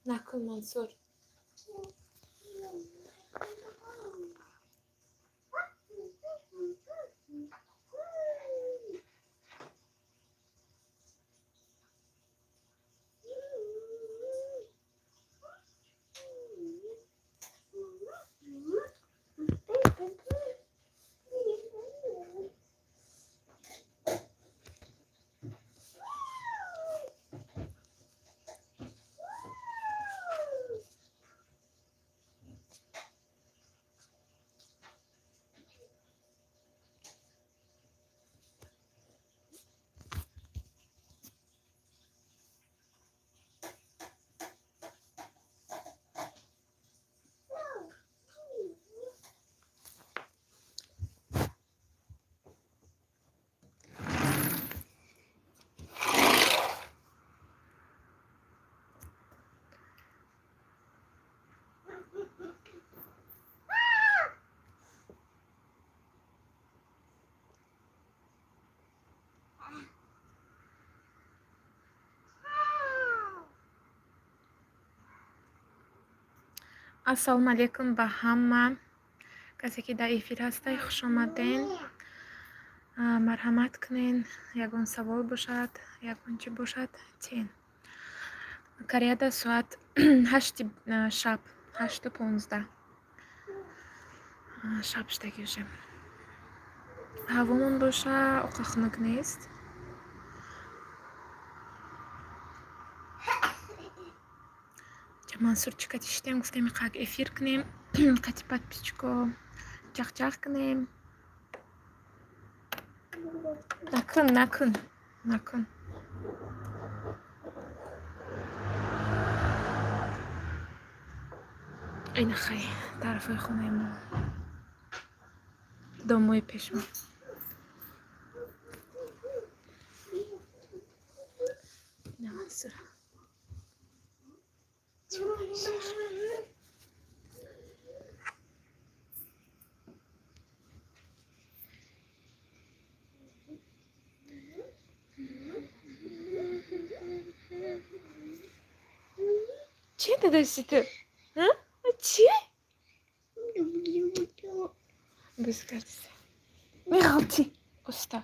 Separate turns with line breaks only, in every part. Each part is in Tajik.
نکن منصور. ассалому алейкум ба ҳама касе ки дар эфир ҳастед, хуш омаден. марҳамат кунен, ягон савол бошад, ягон чӣ бошад, тен кореяда соат 8 шаб, 8:15 шаб штаги уже. ҳавомон боша оқа хунук нест. мансур чӣ катиштем, гуфтем иқак эфир кунем, кати подписчико чах-чах кунем. накун. ин хай тарафои хонаи мо домои пешмо. Чӣ дадашти ту? Чӣ? Бискардиса. Мехалти. Уста.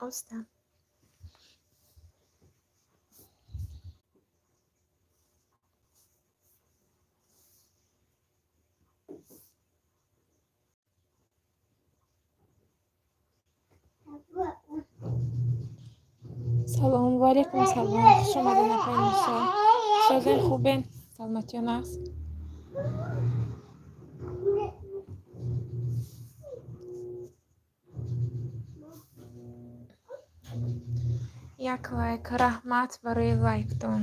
Уста. салом ва алейкум салом. Хуш омадин апаи Мусо. Созен хубен? Саломатиён аст? як лайк. Раҳмат барои лайктон.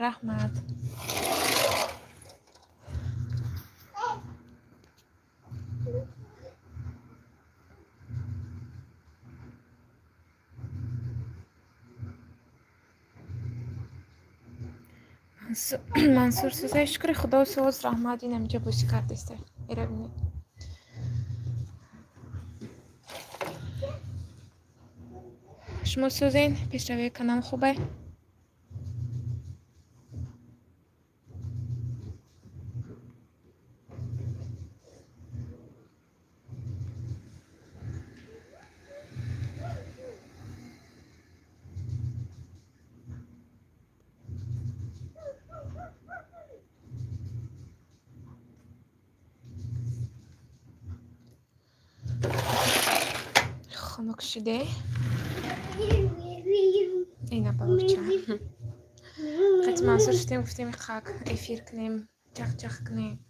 Раҳмат. мансур сӯзаи шукри худо соз раҳмат. инам ҷо бошӣ кардеста. эра бинед. шумо сӯзен пешравии канал хубе? хунук шуде? ина баворча. قد منصور شتیم گفتیم خاک افیر کنیم جخ کنیم.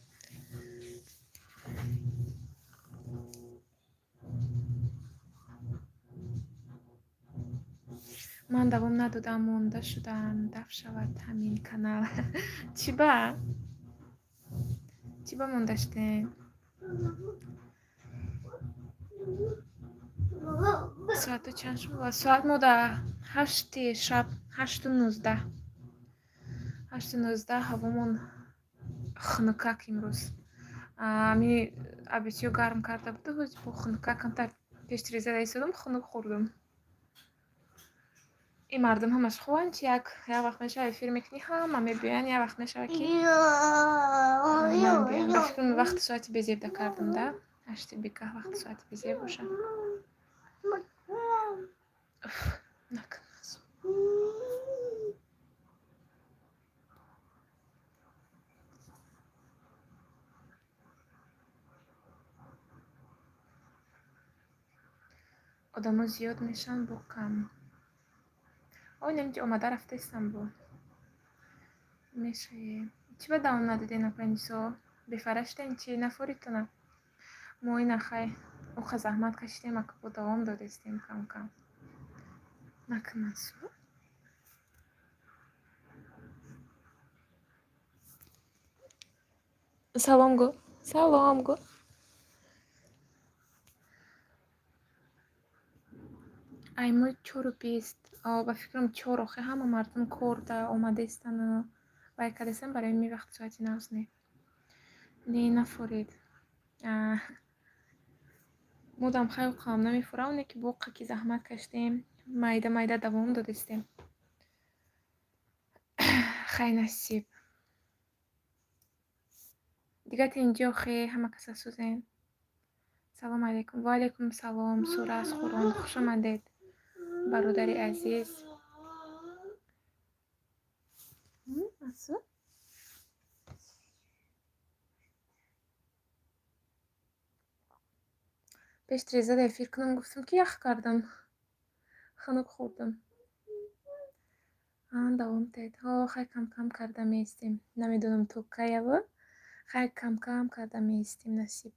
من دوام ندادم مونده شدم دف شود همین کانال. چی با مونده شدیم؟ ساعت چند شد؟ ساعت موده 8 شب 8:19 هوامون خنکک امروز. می ابیتیو گرم کرده بود و خنککم تا پیش ریزه ایستادم خنک خوردم. این مردم همش خوان چی یک وقت میشه افیر میکنی هم میبین یک وقت میشه کی من بیان بفکرم وقت ساعتی بزیده کردم ده 8 بیکه وقت ساعتی بزیده باشه. نکن آدم زیاد میشن با کم. آه نمیدی آمده رفته استانبول میشه چی به دام ندادی نه 5 سال بفرشتین چی نفوریتونه ما این نخواه او زحمت کشیدیم اکا با دوام دادستیم کم کم نکن منصور. سلام گو аймӯ 4:20 ба фикрам 4 охе ҳама мардум кор да омадаистану вай кадесем барои ми вақти соати навзне не нафуред мудам хайл қавм намефура оне ки боқа ки заҳмат каштем майда давом додистем хай насиб дига тинҷи охе ҳама каса сӯзен. салом алейкум. ва алейкум салом. сура аз қуръон хуш омадед бародари азиз. пеш резада эфир кунам гуфтам ки ях кардам ханук хӯрдам давом дед хай кам карда меистем намедонам то каява хай кам карда меистем насиб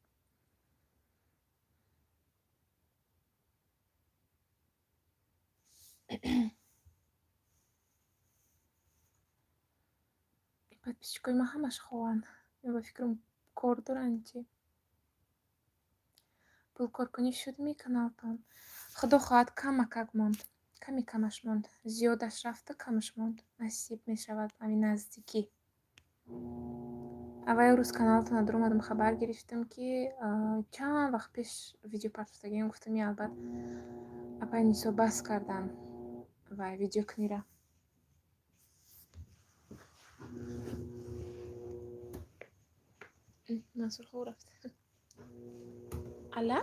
подписчикои ман ҳамаш хоҳанд ба фикрам кор доранд чи пулкоркунӣ шудми каналтон худо хоҳад камакак монд камаш монд зиёдаш рафта камаш монд насиб мешавад ҳамин наздикӣ. аввал рӯз каналтон адро омадам хабар гирифтам ки чанд вақт пеш видео пахш кардагем гуфтам албат апайнисо бас кардан ва видеокнира мансур хоб рафт ала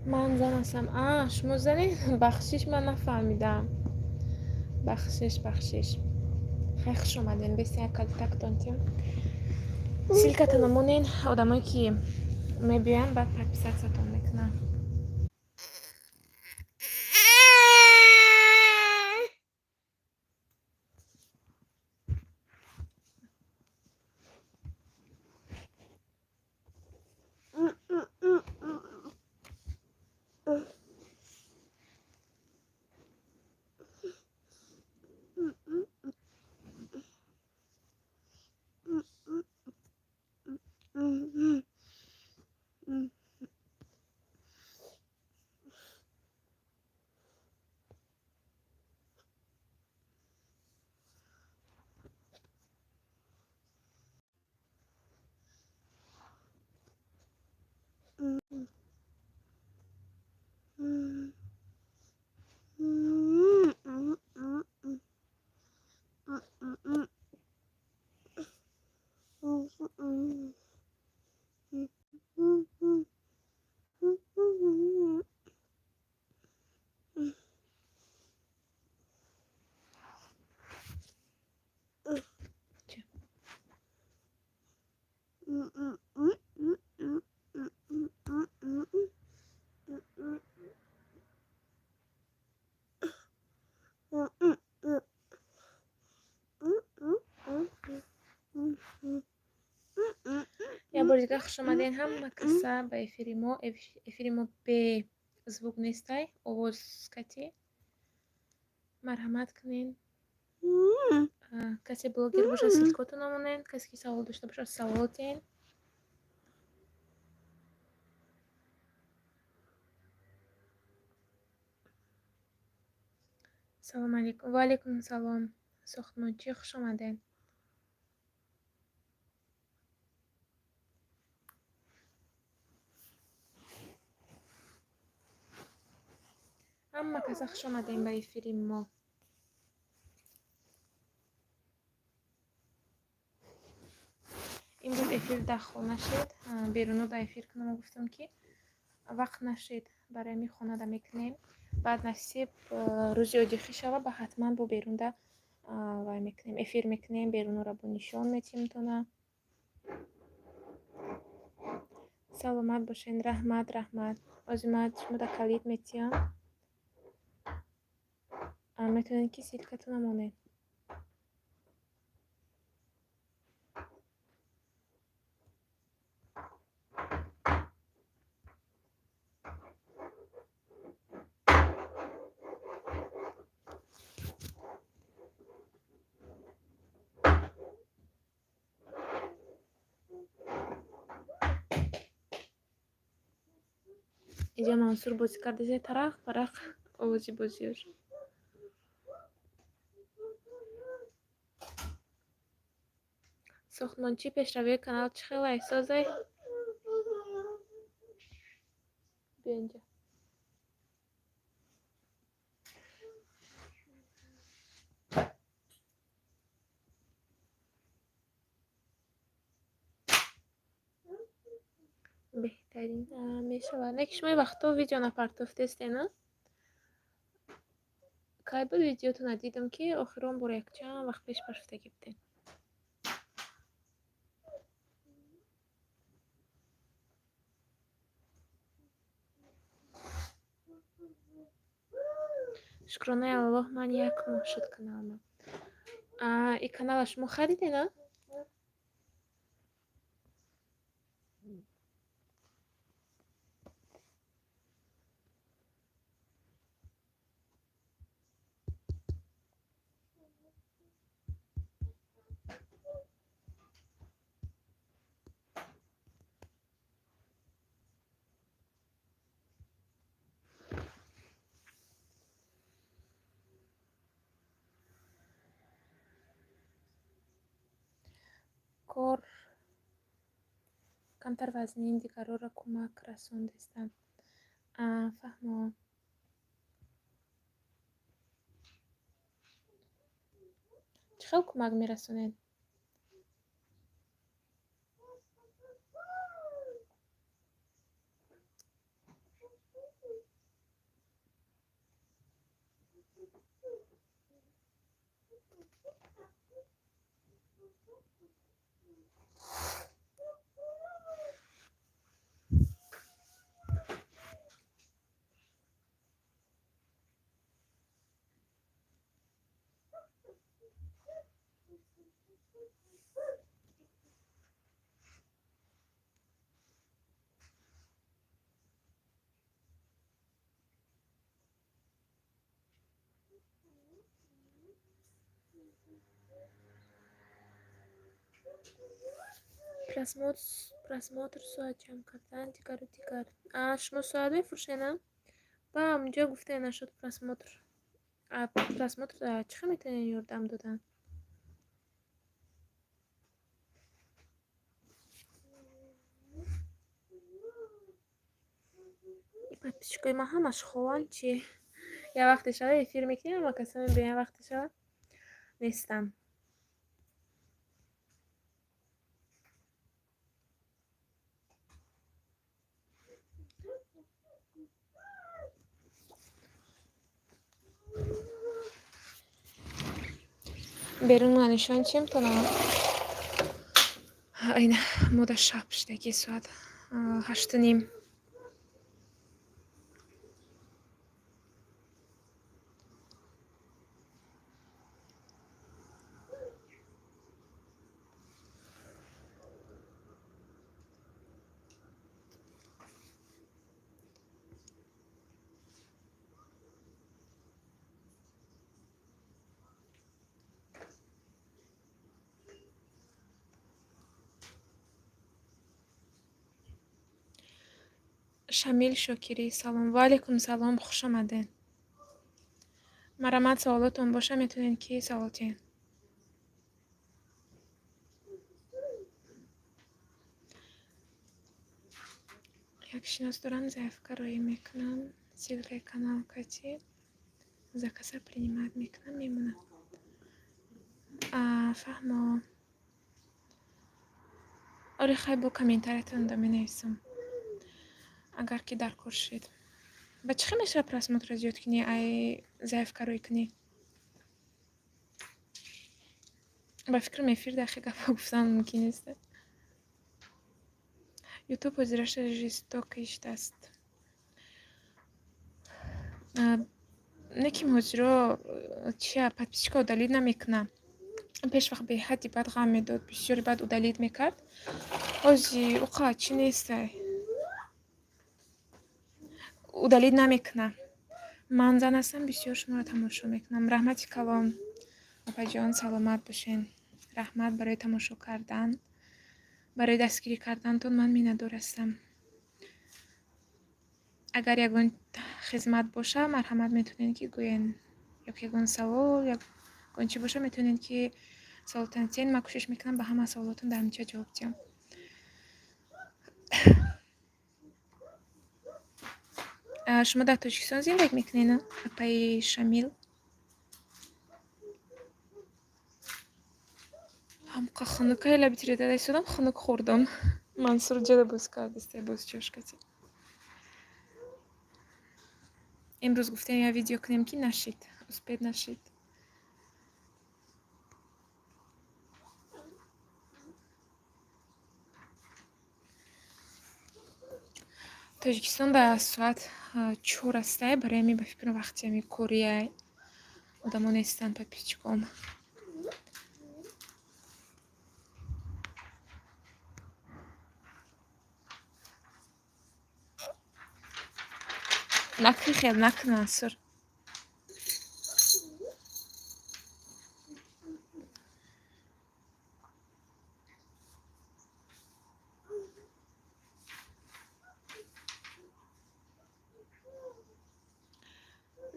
من زن هستم. شما زنی؟ بخشش من نفهمیدم. بخشش خیلی خوش اومدین. بسیار کلتک دانتیم سیلکتون نمونین آدمایی که میبیان بعد پرپیسکستون میکنن. Я бардига хуш омаден ҳама каса ба эфири мо бе звук нестай овоз кати марҳамат кунен. касе блогер бошад силкоту намонен, касе ки савол дошта бошад саволотен. салом алейкум. ва алейкум салом. сохтмончӣ хуш омаден. ҳама каса хуш омаден ба эфири мо. имрӯз эфир дахол нашид. беруно да эфир кунам гуфтам ки вақт нашид барои ми хонада мекунем. баъд насиб рӯзи одихӣ шава ба ҳатман бо берунда вай мекунем, эфир мекунем, берунора бо нишон метим тона. саломат бошен. раҳмат. озимат шумо да калид метиям. метавонед ки силкату намонед. اینجا منصور بازی کرده زیر طرق برق آوازی بازیار. ساختمانچی پیشروی کانال چه خیلی احساسه؟ بیا اینجا. بهترین میشه لیک شما وقتا ویدیو نپرداختید نه؟ کی بود ویدیوتون ندیدم که آخرام بار یک چند وقت پیش پرداخته بودین. شکرانه الله من یک ماه شد کانالم. این کانال شما خریدین نه؟ کار کمتر وزنین دیگران را کمک رسوندستم. فهمم. چقدر کمک میرسونین؟ просмотр соат جمع کردن دیگر. شما ساعت میفروشین؟ با اونجا گفته نشد просмотр. просмотр چقدر میتونین یوردم دادن؟ подписчикای ما همش خوان چی؟ یه وقتی شده افیر میکنیم و کسی میبینه وقتی شده نیستم. берун нишон чим тонам. Ayna moda shapshdagi soat 8:30. Шамил Шокирӣ салом. Ва алайкум салом, хуш омадед. Марамат саволотон боша метавонед ки саволотен. Якшинос дорам, заявкароӣ мекунам. Ссилкаи канал Кати. Заказа принимать мекунам, мемонам. Фаҳмо. Оре хай бо комментариятонда менависам. Агар ки дар кор шид. Ба чӣ хел просмотра зиёд кунӣ, ай заявкароӣ кунӣ? ба фикрам эфир дахи гапа гуфтан мумкин нест. ютуб ҳозираш жестоки иштаст. Неким ҳозиро чия подписчика удалид намекунам. Пеш вақт беҳадди бад ғам медод, бисёри бад удалид мекард. Ҳози уқа чӣ нестай. Удалид намекунам. Ман зан ҳастам, бисёр шуморо тамошо мекунам. Раҳмати калом. Опаҷон саломат бошен. Раҳмат барои тамошо кардан. Барои дастгирӣ кардантон ман миннатдор ҳастам. Агар ягон хизмат боша, марҳамат метавонед ки гӯен. Ё ягон савол, ягон чӣ боша, метавонед ки саволотон тен. Ман кӯшиш мекунам ба ҳама саволотон дар анҷа ҷавоб диҳам. Шумо дар Тоҷикистон зиндагӣ мекунед? Апаи Шамил. Ҳамқа хунукай ла битирида дайсодам, хунук хӯрдам. Мансур ҷада боз кардисте, боз чашкати. Имрӯз гуфтем я видео кунем ки нашид. Успед нашид. Тоҷикистон ба соат 4 астае, барои ҳамин ба фикрам вақти ҳами корияй. Одамо нестанд подписчиком. Накӣ хел накун Мансур.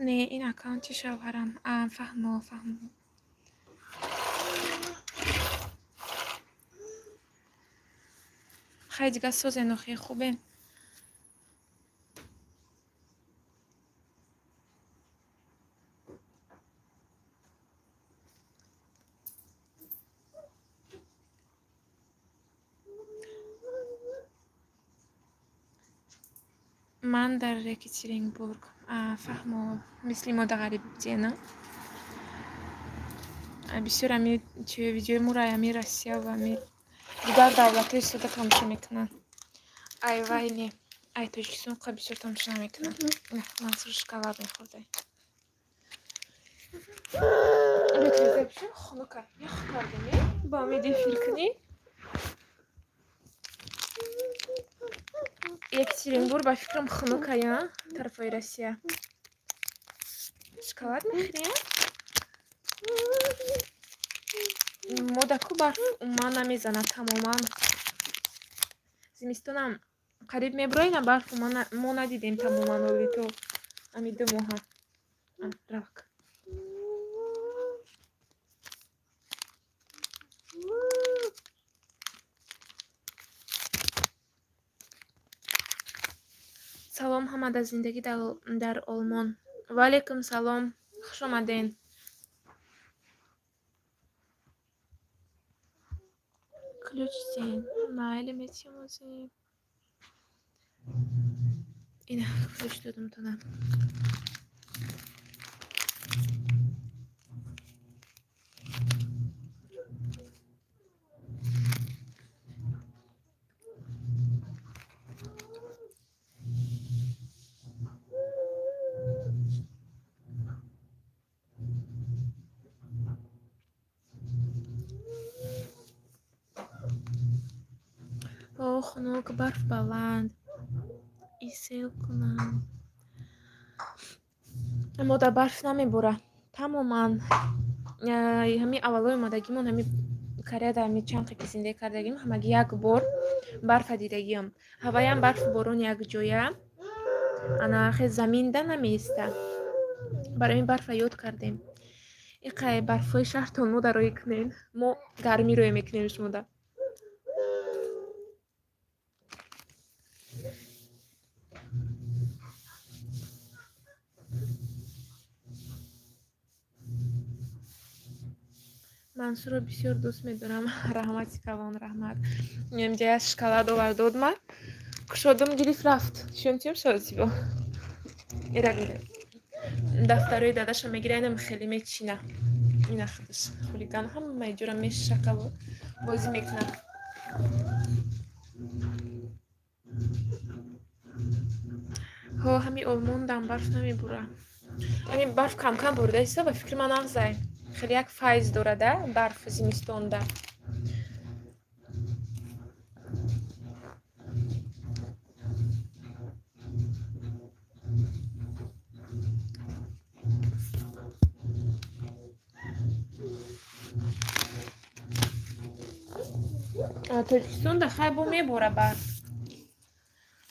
Не, ин аккаунти шавҳарам. Фаҳмо. Хай дигар созен охи хубен. Ман дар Екатеринбург. Фаҳмо. Мисли мода ғариб дена. Бисёр ами видеои мура ами Россия ва ами дигар давлатҳо истода тамошо мекунанд. Ай вай не. Ай Тоҷикистон қа бисёр тамошо намекунанд. Мансур шоколад мехӯрдай. Бетариза бишин хунука. Ях кардани? Ба умид эфир кунӣ? Екатеринбург ба фикрам хунука я тарафои Россия. Шоколад мехӯрӣ? Модаку барф уман намезанад тамоман. Зимистонам қариб меброина барфу мо надидем тамоман оли то ами 2 моҳа. Равак. Салом ҳамада зиндагӣ дар Олмон. Ва алайкум салом. Хуш омаден. Ключ зин. Майли метимозим. Ина ключ додам тонам. хунук, барф баланд. Исел кунам. Мода барф намебура. Тамоман ҳамин аввалои омадагимон ҳамин Кореяда ҳамин чанд қи ки зиндаги кардагим ҳамаги як бор барфа дидагиам. Ҳаваям барфи борон якҷоя анахе заминда намеиста. Барои ин барфа ёд кардем. Иқай барфҳои шаҳртон мода роӣ кунен. Мо гармӣ роӣ мекунем шумода. Мансурро бисёр дӯст медорам. Раҳмати калон раҳмат. Имҷая шоколад овард дод ман. Кушодам гирифт рафт. Шунтим шод зибо. Ира бире. Дафтарои дадаша мегира инам хеле мечина. Ина худаш хулиган ҳамаи ҷура мешакалу бозӣ мекунад. ҳо ҳамин олмондам барф намебура. ҳамин барф камкам бурда иса ба фикри ман нағзай. Хеле як файз дорада барф зимистонда. Тоҷикистонда хай бо мебора барф.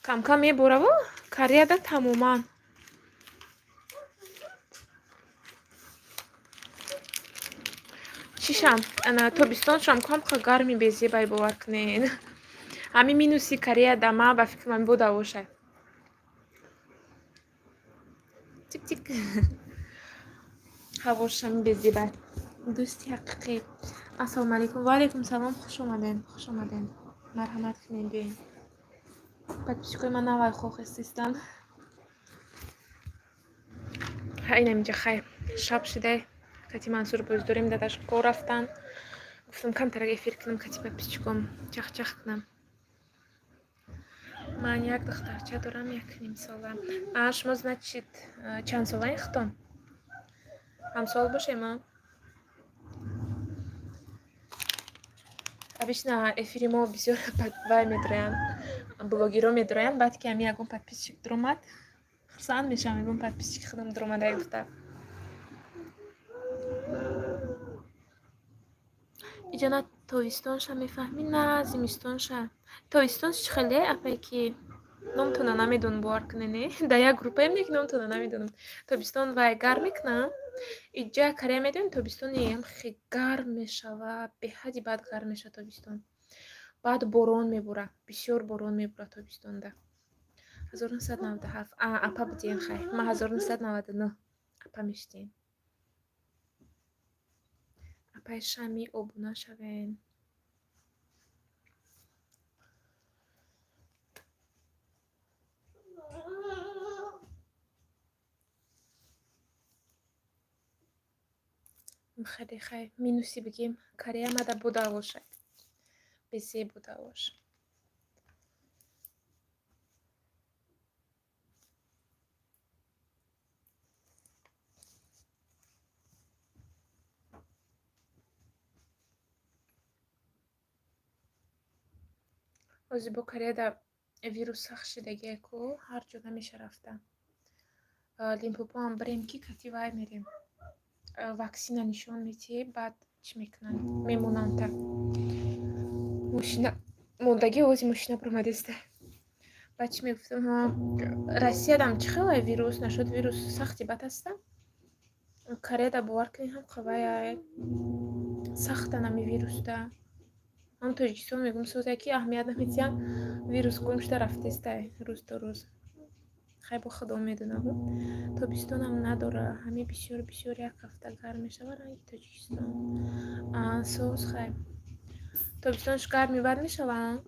Камкам мебора во Кореяда тамоман. Чишам ана тобистоншам камқа гарми безебай бовар кунен. Ҳамин минуси Кореяда ма ба фикр ман буда бошад. Тик-тик. Ҳавошам безебай. Дӯсти ҳақиқӣ. Ассалому алайкум. Ва алайкум салом. Хуш омаден. Хуш омаден. Марҳамат кунен биёен. подписчикои ман навай хохистан. Ина инҷа хай шаб шида. Кати Мансур боздорем дадаш кор рафтан. Гуфтам камтарак эфир кунам кати подписчиком чах-чах кунам. Ман як духтарча дорам 1,5 сола. Шумо значит чанд солаи хитон? Ҳамсол бошем а? Обычно эфири мо бисёр вай медроянд. Блогеро медроянд. Баъд ки ҳамин ягон подписчик диромад хурсанд мешавам. Ягон подписчик худам диромада гуфта. иҷона тобистонша мефаҳмӣ на зимистонша? Тобистонш чӣ хеле апае ки номтона намедонам бовар кунене. Да як группаем ки номтона намедонам. Тобистон вай гарм мекунам. Иҷа Корея медонем тобистони ям хеле гарм мешавад. Беҳади бад гарм мешавад тобистон. Баъд борон мебора. Бисёр борон мебора тобистонда. 1997 апа будем хай. Ма 1999 апа мештем. Апай шами обуна шавен. خیلی خیلی مینوسی بگیم کاری ماده بوده باشه بسی بوده باشه اوزی با کاری دا ویروس خشیدگی کو هر جا نمیشه رفتن لیمپوپو هم بریم کی کتی وای میریم вакцина нишон мети баъд чӣ мекунанд мемонанд так мошина мондаги ози мошина промадеста баъд чӣ мегуфтам россиядам чӣ хелай вирус нашуд вирус сахти бад аста кореяда бовар кунед ҳам қавая сахта нами вируста ҳам тоҷикистон мегум соза ки аҳамият намедиҳанд вирус гум шуда рафтестай рӯз то рӯз хай бо худо медонам тобистонам надора ҳамин бисёр як ҳафта гарм мешавад ранги тоҷикистон соз хай тобистонш гарми бад мешавад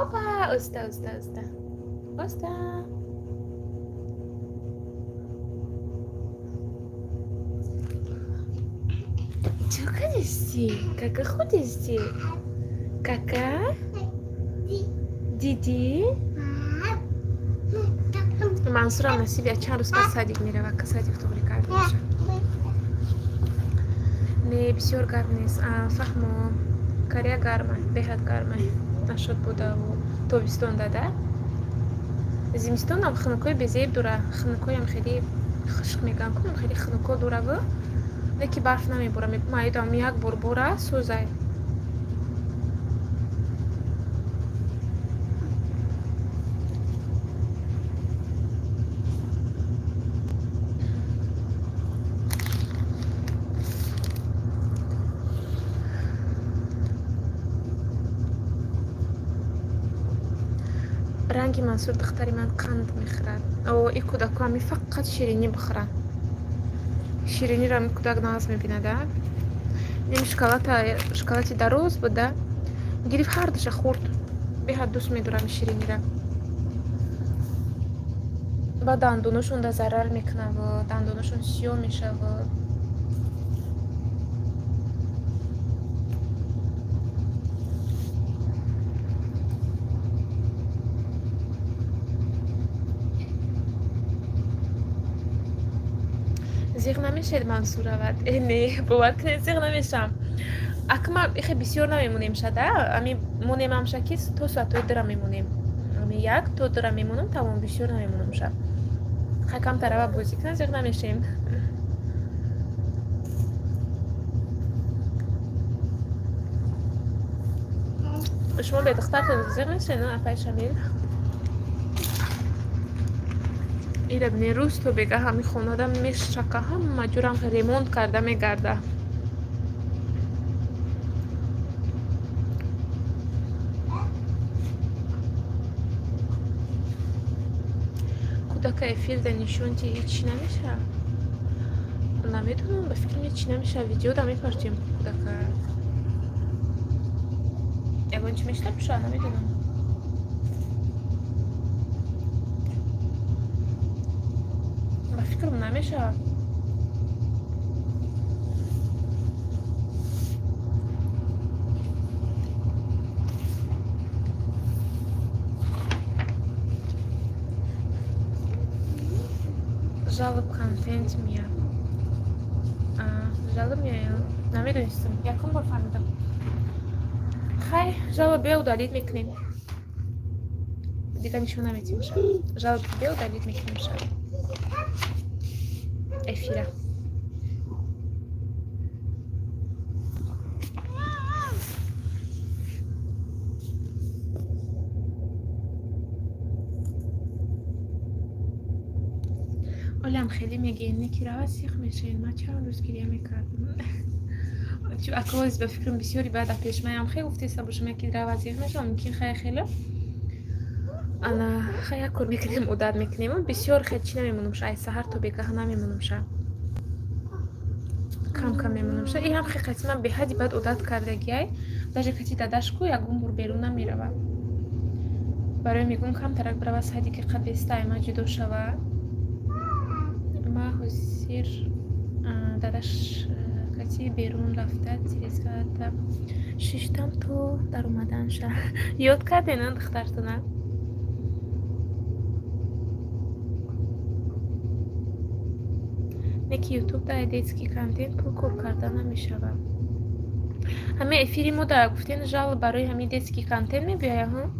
опа уста Что ходишь? Как ходишь? Кака? Диди? منصورم نصیب چند روز بعد صدیق میره و که صدیق توبری کرده میشه. نه بسیار گرم نیست. فهمو کریا گرمه، بهت گرمه نشد بوده و تابستون داده. زمستون هم خنکای بزیب دوره، خنکای هم خیلی خشک میگن کنم خیلی خنکا دوره و نکی برف نمیبوره. میدم یک بار بوره سوزه. رنگی منصور دختری من قند میخورد. او این کودک همی فقط شیرینی بخورن. شیرینی را کودک ناز میبینده. نیم شکلاتی دروز بوده. گریف هر دشه خورد. به حد دوست میدارم شیرینی را. با دندونشون دا ضرر میکنه و دندونشون سیاه میشه و زیغ نمیشید منصور رود. نه باور کنید زیغ نمیشم. اکما خیلی بسیار نمیمونیم شده. امی مونیم هم شکی تو ساعتوی درا میمونیم. امی یک تو درا میمونم تمام بسیار نمیمونم شد. خیلی کم طرف بازی کنه زیغ نمیشیم. شما به دختر زیغ میشه نه افای شمیل؟ ایره بنی روز تو بگه همی خونادم میشکه هم مجورم ریموند کرده میگرده. کودک افیل دنیشون چی هیچ نمیشه. نمیدونم به فکرم هیچ نمیشه. ویدیو دا میپرچیم کودک اگه چی میشه بشه نمیدونم. به فکرم نمیشه. Жалоб контент میاد. жалоб میاد. نمیدونستم. یکم بار فهمیدم. خیلی жалоб بیاو دلیل میکنیم. دیگه نشون نمیتیم شد. жалоб بیاو دلیل میکنیم شد. افیره. اولم خیلی میگه که راه سیخ میشین. ما چند روز گریه میکردم. چون اکواز به فکرم بسیاری بعد پیش میام خیلی گفتی سبوشم یکی راه سیخ میشم ممکن خیلی انا خیلی کار میکنیم عادت میکنیم بسیار خیلی چی نمیمونم شاید سحر تو بگه نمیمونم شاید کم میمونم شاید این هم خیلی قسمت من به حدی بعد عادت کرده گیای даже کتی داداش کو یگون بر بیرون نمیره برای میگم کم ترک برای سعی که قبل استایما جدو شوه ما حسیر داداش کتی بیرون رفته تیز کرده ششتم تو در اومدن شه یاد کردین دخترتونه نکی یوتیوب دا دیتسکی کانتنت پول کردن نمیشه همه افیری ما دا گفتین جال برای همین دیتسکی کانتنت میبیایم ها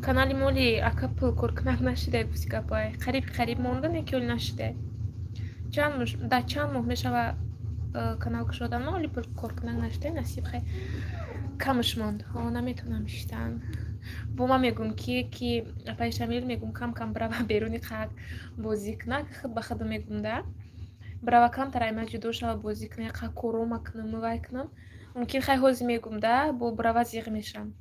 کانالی مولی اکا پول کنک نشده بسیکا پای قریب مونده نکیول نشده چند ماه میشه و کانال شدم نه ولی پول کنک نشده نصیب خیلی کمش موند ها نمیتونم شدن با ما میگم که اپای شمیل میگم کم برای بیرونی خاک بازی کنه خود به خود میگم ده برای کم ترای مجدو شو بازی کنه خاک کروم کنم وای کنم ممکن خیلی حوزی میگم ده با برای زیغ میشم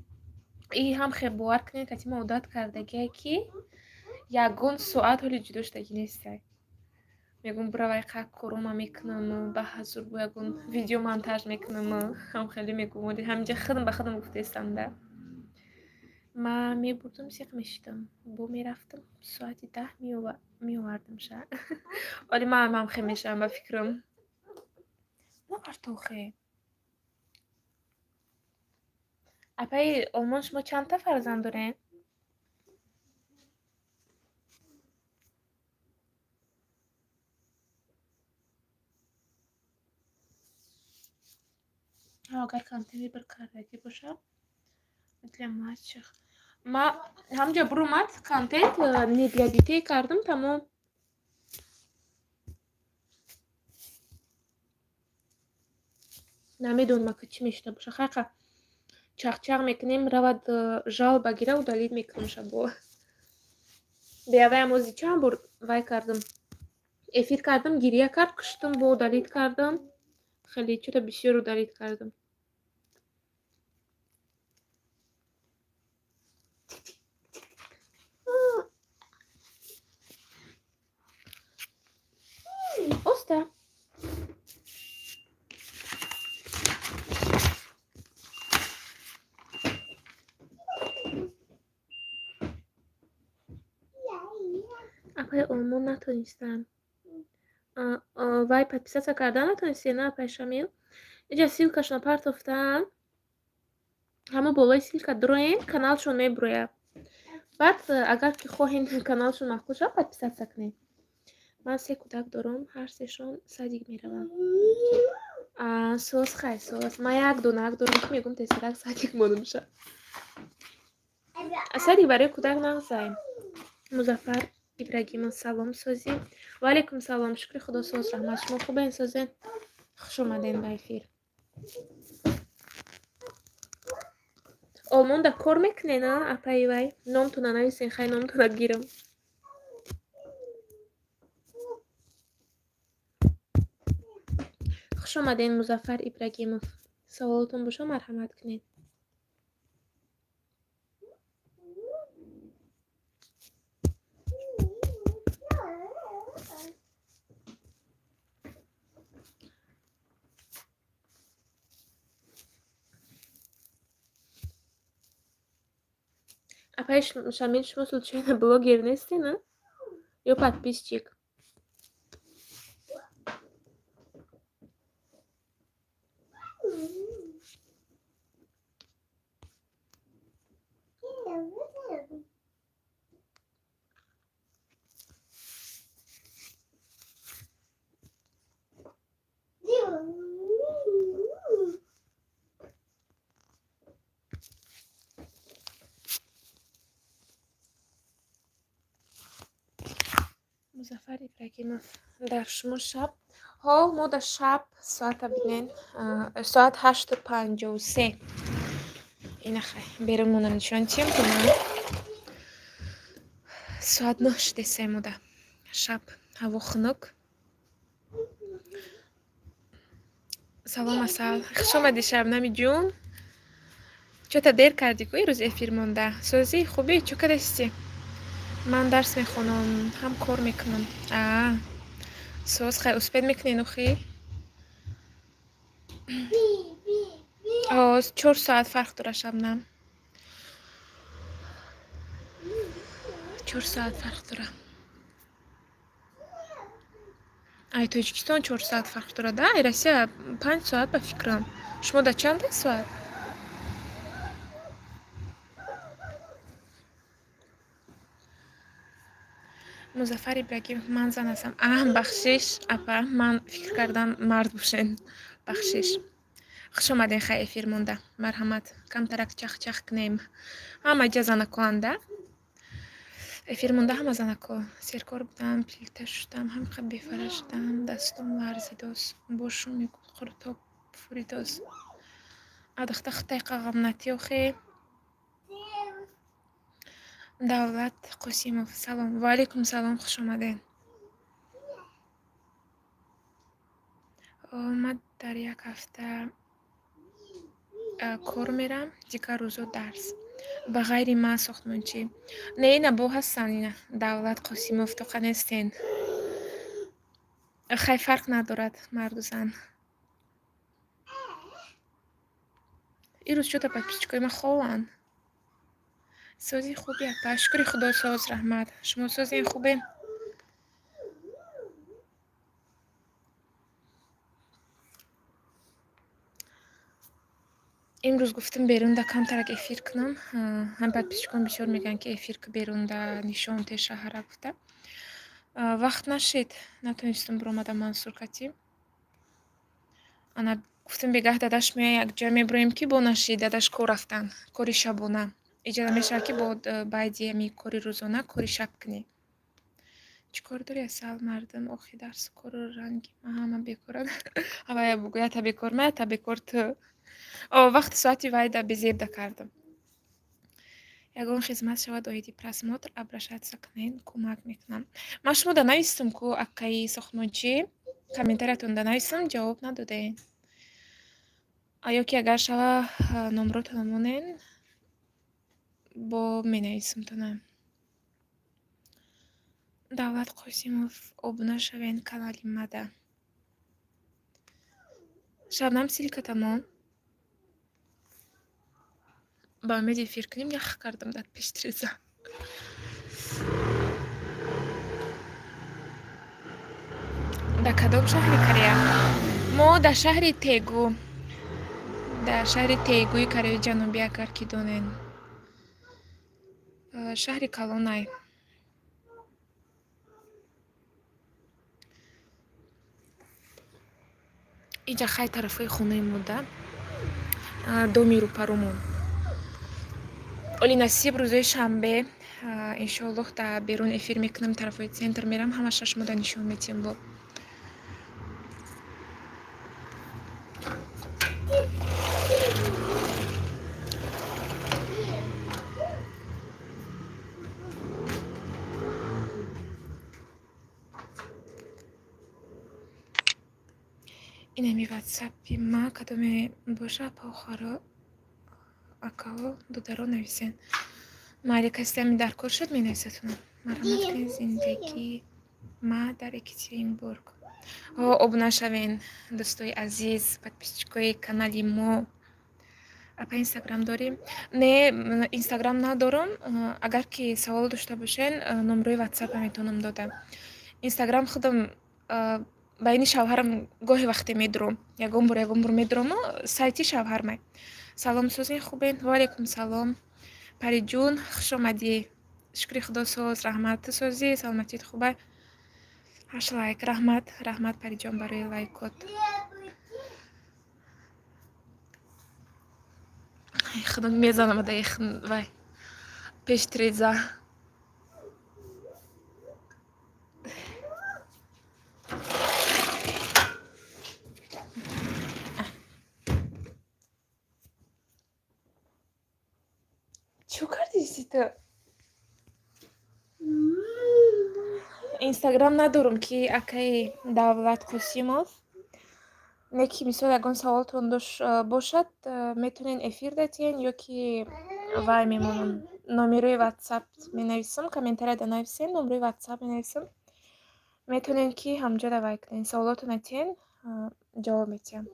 این هم خیلی باور کنید که ما عادت کرده که یگون ساعت حالی جدوش تاکی نیسته میگم برای خاک کروم میکنم به حضور با یگون ویدیو مونتاژ میکنم هم خیلی میگم همینجا خودم به خودم گفته استم ده ما میبردم سیخ میشدم با میرفتم ساعتی 10 میوردم شد ولی ما هم خیلی میشم به فکرم نه ارتوخه اپای آلمان شما چند تا فرزند دارین؟ اگر کانتینی بر کارگی باشه مثل ماشخ ما همجا برومات کانتنت ندیادیتی کردم تمام نمیدونم که چی میشه باشه خاقه چاق میکنیم رود جال بگیره و دالید میکنم شبو بیاوی موزیچه هم وای کردم افیر کردم گریه کرد کشتم با دالید کردم خیلی چرا بیشتر رو دالید کردم استه اپای آلمان نتونستم وای подписаться کردن نتونستی نه اپای شامل اینجا سیلکاشون پارت افتن همه بالای سیلکا دروین کانالشون میبروید بعد اگر که خواهین کانالشون محبوب شد подписаться کنین من 3 کودک دارم هر سهشون سادیگ میروم سوز خیلی سوز ما یک دارم که میگم تسیرک سادیگ مانم شد سادیگ برای کودک نگذاریم مظفر ابراهیم سلام سوزی و علیکم سلام شکر خدا سوز رحمت شما خوبین سوزین خوش اومدین به افیر آلمان دا کار میکنه نه اپای وای نامتونه نویسین خیلی نامتونه گیرم خوش اومدین مظفر ابراهیمов سوالتون باشه مرحمت کنین اپای شامل شما случайно блогер نیستی نه یا подписчик مظفر ابراهیمов در شما شب ها ما در شب ساعت بینین ساعت 8:53 این خیلی بیرون نشان چیم کنم ساعت 9:03 موده شب هوا خنک سلام اصل خوش اومدی شبنمی جون چطور دیر کردی که روز افیر مونده سوزی خوبی چو کدستی من درس میخونم هم کار میکنم سوز خیلی اسپید میکنی نخی 4 ساعت فرق داره شبنم 4 ساعت فرق داره ای توجیکستان 4 ساعت فرق داره ده ای روسیه 5 ساعت به فکرم شما در چند ساعت مظفر ابراهیم من زن هستم بخشش اپا من فکر کردم مرد باشین بخشش خوش اومدین خیلی افیر مونده مرحمت کم ترک چخ کنیم همه جا زنکوانده افیر مونده همه زنکو سرکار بودم پلیکته شدم هم خب بیفره شدم دستم لرزی دوست باشم میگل خورتاب فوری دوست ادخته خطای قغمناتی و خیلی دولت قسیموف سلام و علیکم سلام خوش اومدین من در یک هفته کار میرم دیگر روزو درس به غیر من ساختمانچی نه اینه با هستن اینه دولت قسیموف تو قنستین خیلی فرق ندارد مرد و زن این روز شده подписчикای من خوان سوزی خوبی اپا شکر خدا سوز رحمت شما سوزی خوبه امروز گفتم بیرون کمترک افیر کنم. هم بعد پیش کن بسیار میگن که افیر که بیرون نشان ته شهر گفته وقت نشد نتونستم برام منصور کتی. آن گفتم بگه داداش می یک جا میبریم که با نشید داداش کار رفتن کاری شبونه اجازه میشه که با بعدی می کاری روزانه کاری شب کنی. چیکار داری اصل مردم آخی درس کار رنگی ما همه بیکارن. اما بگوید تا بیکار ما تا بیکار تو. وقت ساعتی وایده بزیب کردم. یگان خدمت شود آیدی پرسماتر ابرشاد سکنین کمک میکنم. من شما نویستم که اکایی سخنوچی کامنتارتون نویستم جواب ندادین. آیا که اگر شما نمرات نمونین با می نویسم تونم. دولت قاسموف ابونه شوین کانالی مده. شبنم سیلک تمام. با امید فکر کنیم یخ کردم داد پیش تریزه. در کدام شهری کریم؟ ما در شهر تیگو. در شهر تیگوی کره جنوبی اگر که دونین. شهر کلونای. اینجا خیلی طرفای خونه موده. دومی رو پرومون. ولی نصیب روزای شنبه انشالله تا بیرون افیر میکنم طرفای سنتر میرم همه شش موده نشون میتیم با. این همی واتساپی ما کدوم باشه پاخارا اکاو دودارو نویسین. مالی کسی همی در کار شد می نویستونم. مرمت کنین زندگی ما در اکترینبورگ. ابونه شوین دوستای عزیز подписчикای کانالی ما. اپا اینستاگرام داریم. نه اینستاگرام ندارم. اگر که سوال داشته باشین نمره واتساپ میتونم دادم. اینستاگرام خودم با این شوهرم گاهی وقتی میدرم. یگم بار میدرم و سایتی شوهرم. سلام سوزین خوبین؟ و علیکم سلام. پری جون خوش آمدی. شکری خدا ساز رحمت سازی سلامتیت خوبه. 8 لایک رحمت پری جان برای لایکات. خودم میزنم دایخن وای پیش تریزه. چو کردی تو؟ اینستاگرام ندارم که اکای دولت قاسموف. نکی مثال یگان سوالتون داشت باشد میتونین افیر داتین یا که وای میمونم. نمره واتساپ می نویسم کامنتار دا نویسین نمره واتساپ می نویسم. میتونین که همجا دا وای کنین سوالاتون اتین جواب میتیم.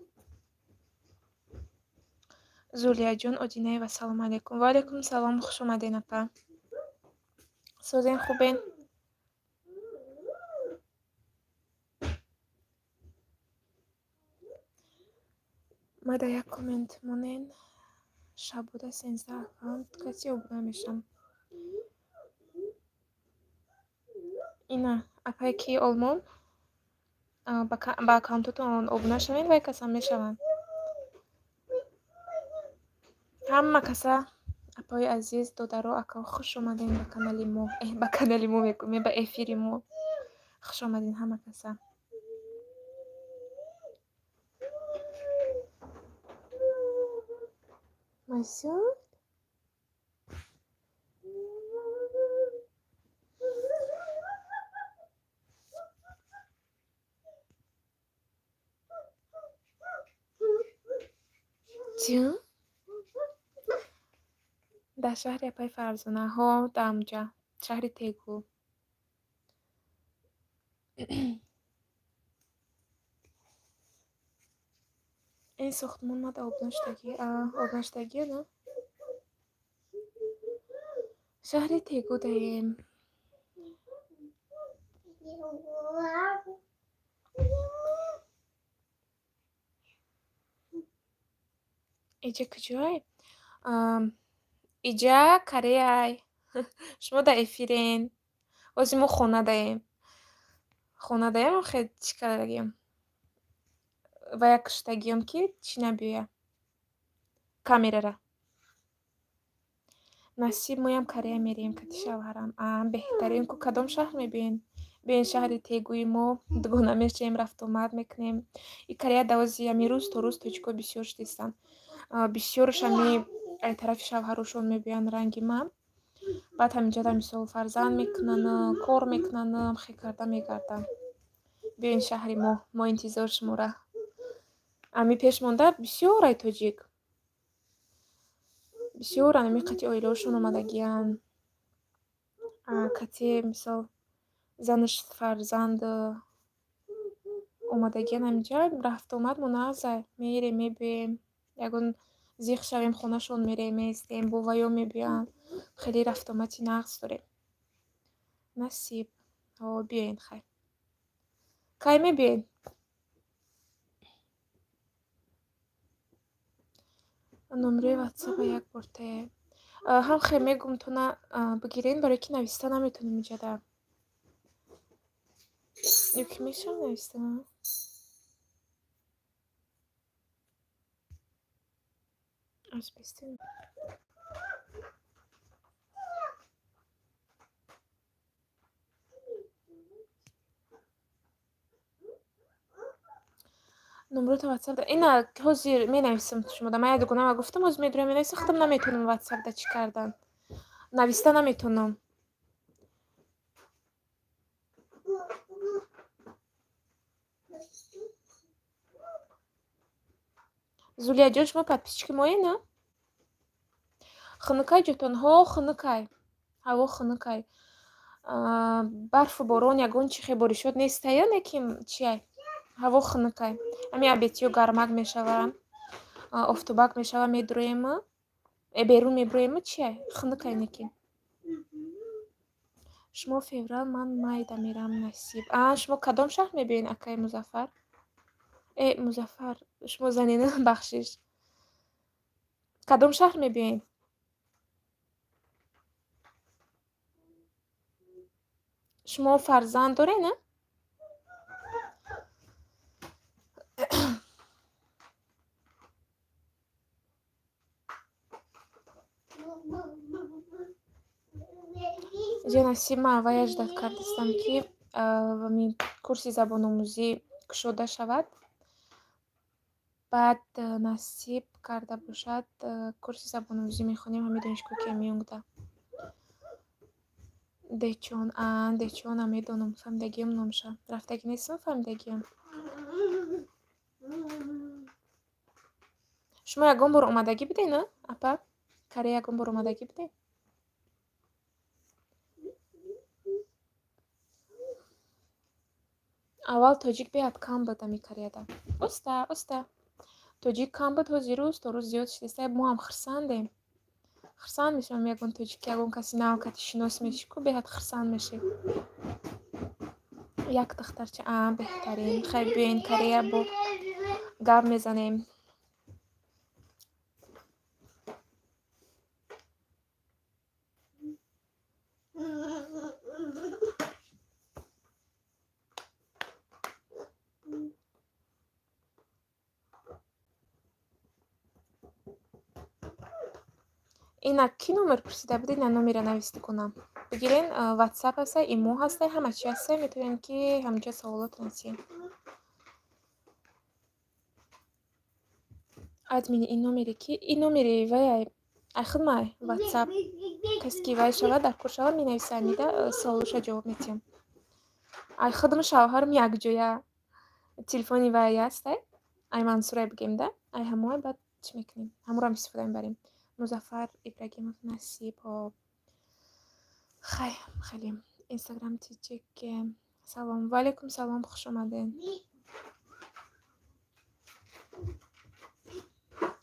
زولیا جون اودینه و سلام علیکم. و علیکم سلام خوش آمدین اپا. سوزین خوبین؟ ما دا یک کامنت مونین شب بوده 13 اکانت کسی ابونه میشم. اینا اپای کی آلمان با اکانتتون ابونه شوین و کسا میشون. همه کسا اپای عزیز دودارو اکا خوش اومدین به کانال ما. به کانال ما میگم به افیر ما. خوش اومدین همه کسا. مایسون چون در شهر اپای فرزانه ها دامجا شهر تیگو. این ساختمون ما دا آبناشتگی نه شهر تیگو داریم. Иҷа куҷои? Ам, иҷа Кореяй. Шумо дар эфирен. Ози мо хонадаем. Хонадаем охе чӣ карагием? Ва як куштагием ки чӣ набиёя камерара. Насиб моям Корея мерем кати шавҳарам. Беҳтарин ку кадом шаҳр мебиёен? Биёен шаҳри Тегуи мо дугона мешавем, рафтуомад мекунем. И Корея давози ами рӯз то рӯз точко бисёр шудистанд. Бисёраш ами тарафи шавҳарушон мебиёянд ранги ман. Баъд ҳаминҷода мисол фарзанд мекунанд, кор мекунанд, хе карда мегарданд. Биёен шаҳри мо интизор шумора. Ами пешмонда бисёрай тоҷик. Бисёранд, ами қати оилаҳошон омадагиянд. Кати мисол занаш фарзанд омадагиянд ҳаминҷа рафтуомад муназза мерем, мебием. Ягон зиқ шавем хонашон мерем, меистем, бо ваё мебиёянд. Хеле рафтуомати нағз дорем. Насиб. Биёен хай. Кай мебиёен? Номераи ватсапа як бор те. Ҳам хе мегум то на бигирен, барои ки нависта наметонем инҷода. Юки мешавад нависта? Азбестин. номероти ватсап ина ҳозир менависам шумода. Ман як дугонаам гуфтам ҳозир медурам менависам, худам наметонам ватсапда чӣ кардан. Нависта наметонам. Зулияҷон шумо подписчики моена? Хунукай ҷӯтонҳо хунукай. Ҳаво хунукай. Барфу борон ягон чихе боришот нестая, неким чияй? Ҳаво хунукай. Ами абетиё гармак мешава, офтобак мешава, медуроема, берун мебуроема чияй? Хунукай некин. Шумо феврал, ман майда мерам Насиб. Шумо кадом шаҳр мебиёен акай Музаффар? Музаффар, шумо занина бахшиш. Кадом шаҳр мебиёен? Шумо фарзанд дорена? ҷа Насиб, ман аввалаш дад кардастам ки курси забономӯзӣ кушода шавад. Баъд насиб карда бошад курси забономӯзӣ мехонем ҳамин донишгоҳи Кемиёнгда. Дечона медонам, фаҳмидагиам номша. Рафтагӣ нестам, фаҳмидагиам. Шумо ягон бор омадагӣ будена? Апа, Корея ягон бор омадагӣ будед? Аввал тоҷик беҳад кам буд ами Кореяда. Оста. Тоҷик кам буд, ҳозир рӯз то рӯз зиёд шудеста. Мо ҳам хирсандем. Хирсанд мешавем ягон тоҷик, ягон каси нав кати шинос мешӣ ку беҳад хирсанд мешавем. Як духтарча беҳтарин. Хай биёен Корея бо гап мезанем. Ина кӣ номер пурсида будед? Ина номера нависта кунам. Бигирен ватсап ҳастай, имо ҳастай, ҳама чӣ ҳастай. Метавонем ки ҳаминҷа саволот расем. Админи ин номере ки ин номери ваяй айхудмай ватсап касе ки вай шавад дар кор шавад менависа амида саволоша ҷавоб метиҳам. Айхудм шавҳарам якҷоя. Телефони вай ҳастай. Ай Мансурай бигем-да. Ай ҳамои баъд чӣ мекунем? Ҳамурам истифода мебарем. Музаффар Ибрагимов Насиб. Хай, хеле Инстаграм тиҷик. Салом. Ва алайкум салом, хуш омадед.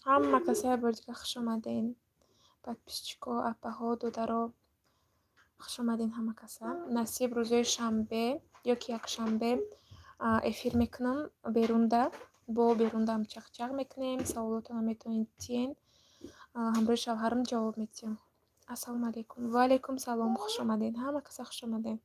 ҳама касае бори дигар хуш омаден. Подписчико, апаҳо, додаро. Хуш омаден ҳама каса. Насиб рӯзои шанбе ё ки якшанбе эфир мекунам берунда. бо берундам чахчах мекунем. Саволотонам метавонед тиен ҳамроҳи шавҳарам ҷавоб медиҳам. Ассалому алайкум. Ва алайкум салом. Хуш омадед. Ҳама каса хуш омадед.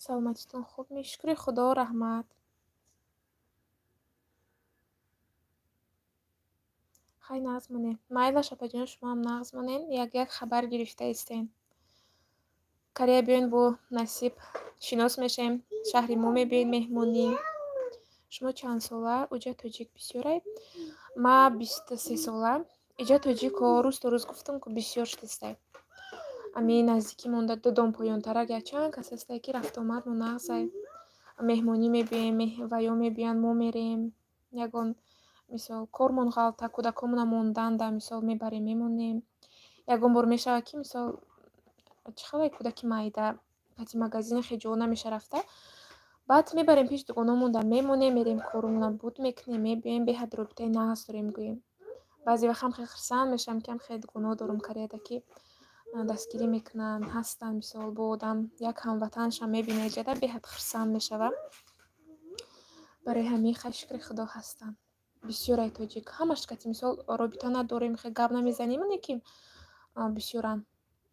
саломатитон хуб? Шукри худо, раҳмат. хай нағз монед. Майла шапаҷон, шумоам нағз монед. Як хабар гирифта истен. Корея биён, бо Насиб шинос мешем. Шаҳри мо мебиёед меҳмонӣ. шумо чанд сола? Уҷа тоҷик бисёрай. Ма 23 сола. Иҷа тоҷико рӯз то рӯз гуфтам ки бисёр штестай. Ами наздикӣ монда додон поёнтара гачан кас астае ки рафтомад мо нағзай. Меҳмонӣ мебием, ваё мебиён, мо мерем. Ягон мисол кормон ғалта, кӯдакомона монданда, мисол мебарем мемонем. Ягон бор мешавад ки мисол чӣ хеле кӯдаки майда кати магазини хеҷо намеша рафта. Баъд мебарем пеш дугонамонда мемонем, мерем коромона буд мекунем, мебием, беҳад робитаи нағз дорем гӯем. баъзе вақтам хеле хирсан мешавам ки ам хеле гуноҳ дорам Кореяда ки дастгирӣ мекунанд, ҳастанд, мисол бо одам як ҳамватанашам мебина иҷада беҳад хирсан мешавам. Барои ҳамин хай шукри худо ҳастанд. Бисёрай тоҷик. Ҳамаш кати мисол робита надорем, хеле гап намезанем, оне ки бисёранд.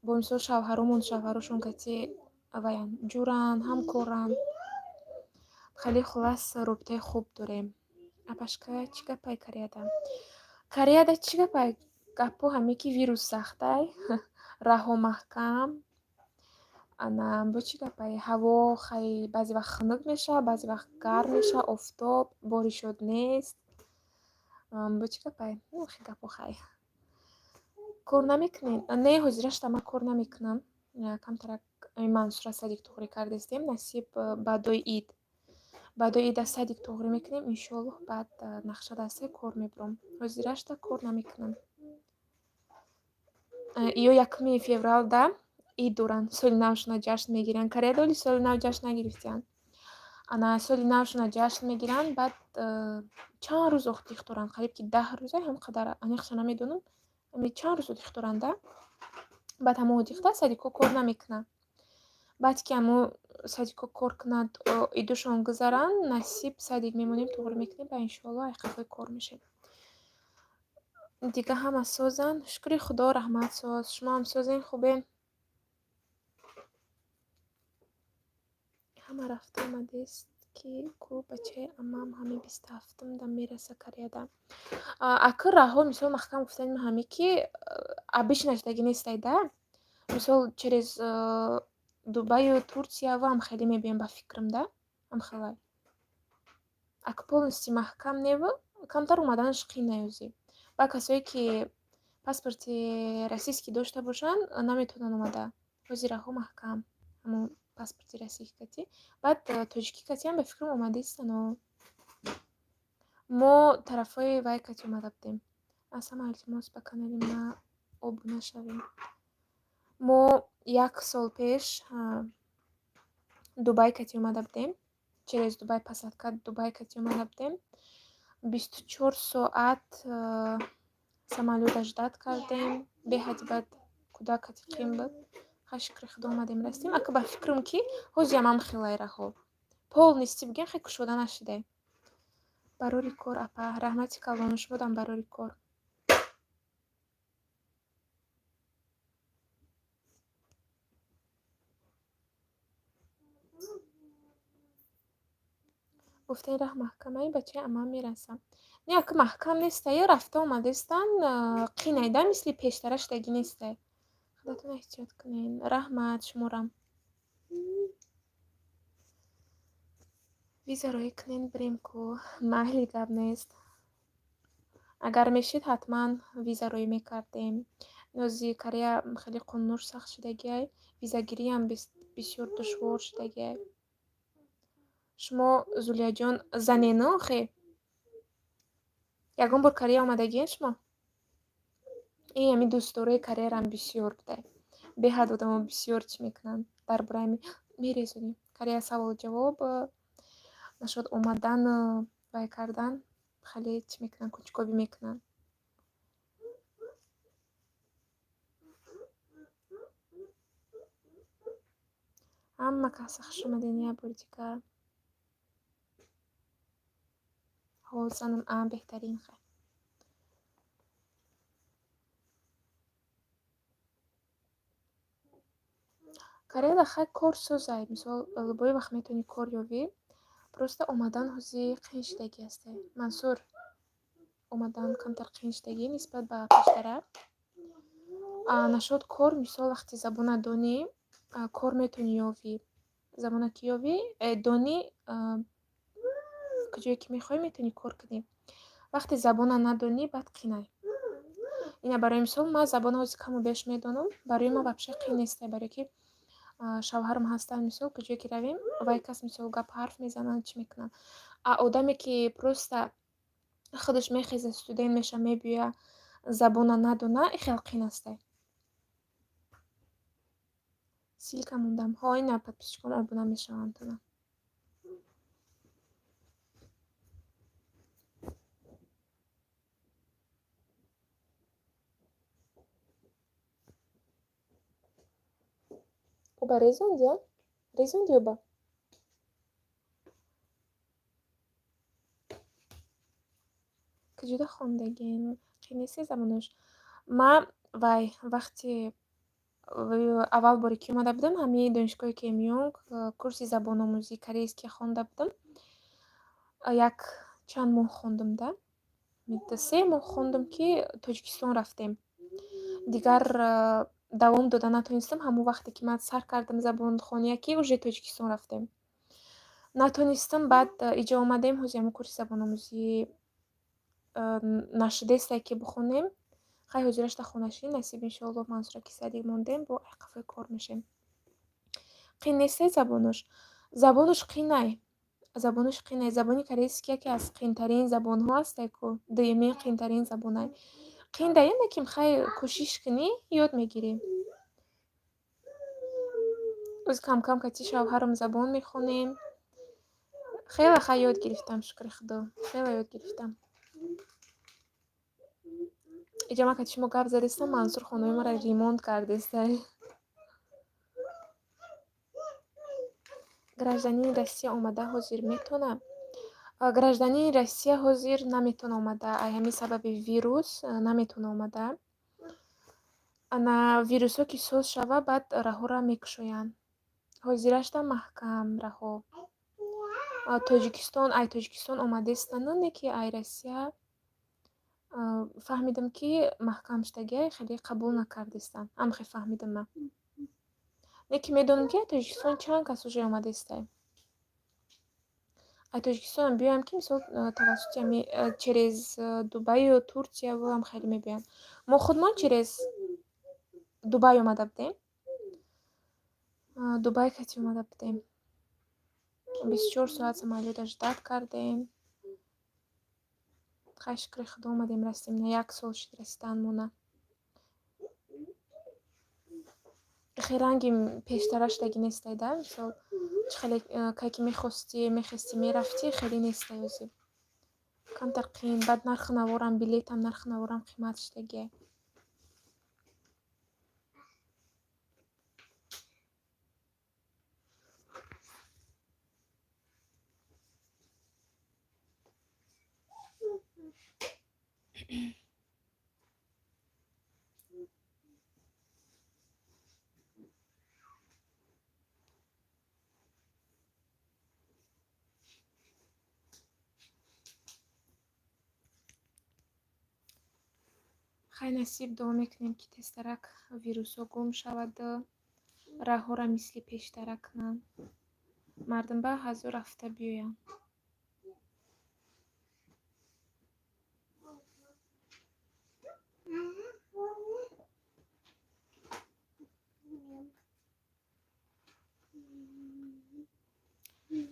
Бо мисол шавҳарушон кати ваян ҷуранд, ҳамкоранд. Хеле хулас робитаи хуб дорем. Апашка чӣ гапай Кореяда? Кореяда чӣ гапай? Гапҳо ҳаме ки вирус сахтай, раҳҳо маҳкам. Ана бо чӣ гапай? Ҳаво хай баъзе вақт хунук мешавад, баъзе вақт гарм мешавад, офтоб, боришот нест. Бо чӣ гапай? Хеле гапҳо хай. Кор намекунем? Не, ҳозирашта ман кор намекунам. Камтарак Мансура садик туғрӣ кардастем. Насиб баъдои ид. Баъдои ида садик туғрӣ мекунем. Иншоаллоҳ баъд нақша дастаи кор мебурам. Ҳозирашта кор намекунам. Ё 1 февралда ид доранд. Соли навшона ҷашн мегиранд. Кореяда оли соли нав ҷашн нагирифтиянд. Ана соли навшона ҷашн мегиранд. Баъд чанд рӯз охтиқ доранд. Қариб ки 10 рӯза ҳам қадар аниқша намедонам. Ами чанд рӯз отиқ доранда. Баъд ҳамо отиқда садико кор намекунанд. баъд ки ҳамо садико кор кунанд, идушон гузаранд, Насиб садик мемонем, туғрӣ мекунем ва иншоаллоҳ айқафои кор мешем. Дига ҳама созанд. Шукри худо, раҳмат соз. Шумоам созен, хубем? ҳама рафта омадест ки ку бачаи амам ҳамин 27-м мераса Кореяда. Акы раҳҳо мисол маҳкам гуфтанем ҳаме ки обычно таги нестайда. Мисол через Дубаю, Турция вам хеле мебием ба фикрам да. Ам хелай. Акы полностью маҳкам нева, камтар омаданаш қин наёзӣ. Ва касое ки паспорти российский дошта бошанд, наметавонанд омада. Ҳозир раҳҳо маҳкам. Ҳамо паспорти российский кати. Баъд тоҷикӣ катиам ба фикрам омадистано. Мо тарафҳои вай кати омада будем. Аз ҳама илтимос ба канали ма обуна шавем. Мо 1 сол пеш Дубай кати омада будем. Через Дубай пасадка Дубай кати омада будем. 24 соат самолёт аждат кардем. Беҳади бад кӯдак кати қим буд. Хай шукри худо омадем растем. Ака ба фикрам ки ҳозиам ам хелай раҳо. Полностью бигем хай кушода нашидай. Барори кор апа. Раҳмати калону шудам барори кор. гуфтаи раҳ маҳкамаи бачаи амам мераса. Не ака маҳкам нестай, рафта омадастан қинайда мисли пештараш таги нестай. Худатон эҳтиёт кунед. Раҳмат шуморам. визароӣ кунед бирем ку маҳли гап нест. Агар мешид ҳатман визароӣ мекардем. Нози Корея хеле қонунуш сахт шудагиай. Визагириам бисёр душвор шудагиай. шумо Зулияҷон занена охе? Ягон бор Корея омадагиен шумо? Ами дӯстдораи Кореярам бисёр буда. Беҳад одамо бисёр чӣ мекунанд дар бораи мерезонем. Корея саволу ҷавоб, нашод омадан вай кардан хеле чӣ мекунанд, кунҷковӣ мекунанд. ҳама каса хуш омадин як бори дигар. ҳозанам беҳтарин хай. карела хай кор сӯзай. Мисол любой вақт метавонӣ кор ёвӣ. Просто омадан ҳози қин шудагӣ ҳастай. Мансур омадан камтар қин шудагӣ нисбат ба пештара. Нашод кор мисол вақти забона донӣ кор метавонӣ ёвӣ. Забона ки ёвӣ донӣ куҷое ки мехоҳӣ метавонӣ кор кунӣ. Вақти забона надонӣ баъд қинай. Ина барои мисол ман забона ҳози каму беш медонам. Барои ман вобше қин нестай, барое ки шавҳарам ҳастан, мисол куҷое ки равем, вай кас мисол гап ҳарф мезанад, чӣ мекунад. Одаме ки просто худаш мехеза, студент меша, мебиёя, забона надона, ин хел қин ҳастай. Силка мондам. Ина подписчикон обуна мешаванд тона. Оба резонди, резонди оба. Куҷода хондагин қин нест забонаш. Ман вай вақти аввал боре ки омада будам, ҳамин донишгоҳи Кемёнг курси забономӯзии корейский хонда будам. Як чанд моҳ хондам да. 3 моҳ хондам ки Тоҷикистон рафтем. Дигар давом дода натонистам. Ҳамон вақте ки ман сар кардам забонхониякӣ, уже Тоҷикистон рафтем. Натонистам. Баъд иҷо омадем ҳози ҳамон курси забономӯзии нашудестай ки бихонем. Хай ҳозир ашта хонашӣ насиб иншоаллоҳ Мансура ки садик мондем бо айқафе кор мешем. Қин нестай забонаш. Забонаш қинай. Забонаш қинай. Забони корейский яке аз қинтарин забонҳо ҳастай ку. Дуюмин қинтарин забонай. Қин да ин ки михай кӯшиш кунӣ, ёд мегирӣ. Оз кам-кам кати шавҳарам забон мехонем. Хеле хай ёд гирифтам, шукри Худо. Хеле ёд гирифтам. Иҷа ман кати шумо гап задистам, Мансур хонаи маро ремонт кардестай. Гражданини Россия омада ҳозир метона. Гражданини Россия ҳозир наметона омада. Ай ҳамин сабаби вирус наметона омада. Ана вирусҳо ки соз шава, баъд раҳора мекушоянд. Ҳозир ашта маҳкам раҳо. Тоҷикистон омадестану не ки ай Россия фаҳмидам ки маҳкам шудагиай хеле қабул накардестан. Амхе фаҳмидам ман. Не ки медонам ки Тоҷикистон чанд кас уже омадестай. Тоҷикистон биёям ки мисол тавассути через Дубай ё Турция ҳам хеле мебиёнд. Мо худмон через Дубай омада будем. Дубай кати омада будем. 24 соат самолёта ждат кардем. Хай шукри Худо омадем растем. На 1 сол шуд расиданмона. хе ранги пештара шудаги нестай да. Мисол хеле кай ки мехости мерафти хеле нестай ҳозир. Камтар қин. Баъд нархи наворам, билетам нархи наворам қимат шудагиай. хай насиб дуо мекунем ки тезтарак вирусҳо гум шавад, раҳҳоро мисли пештара кунанд. Мардум ба ҳазу рафта биёянд.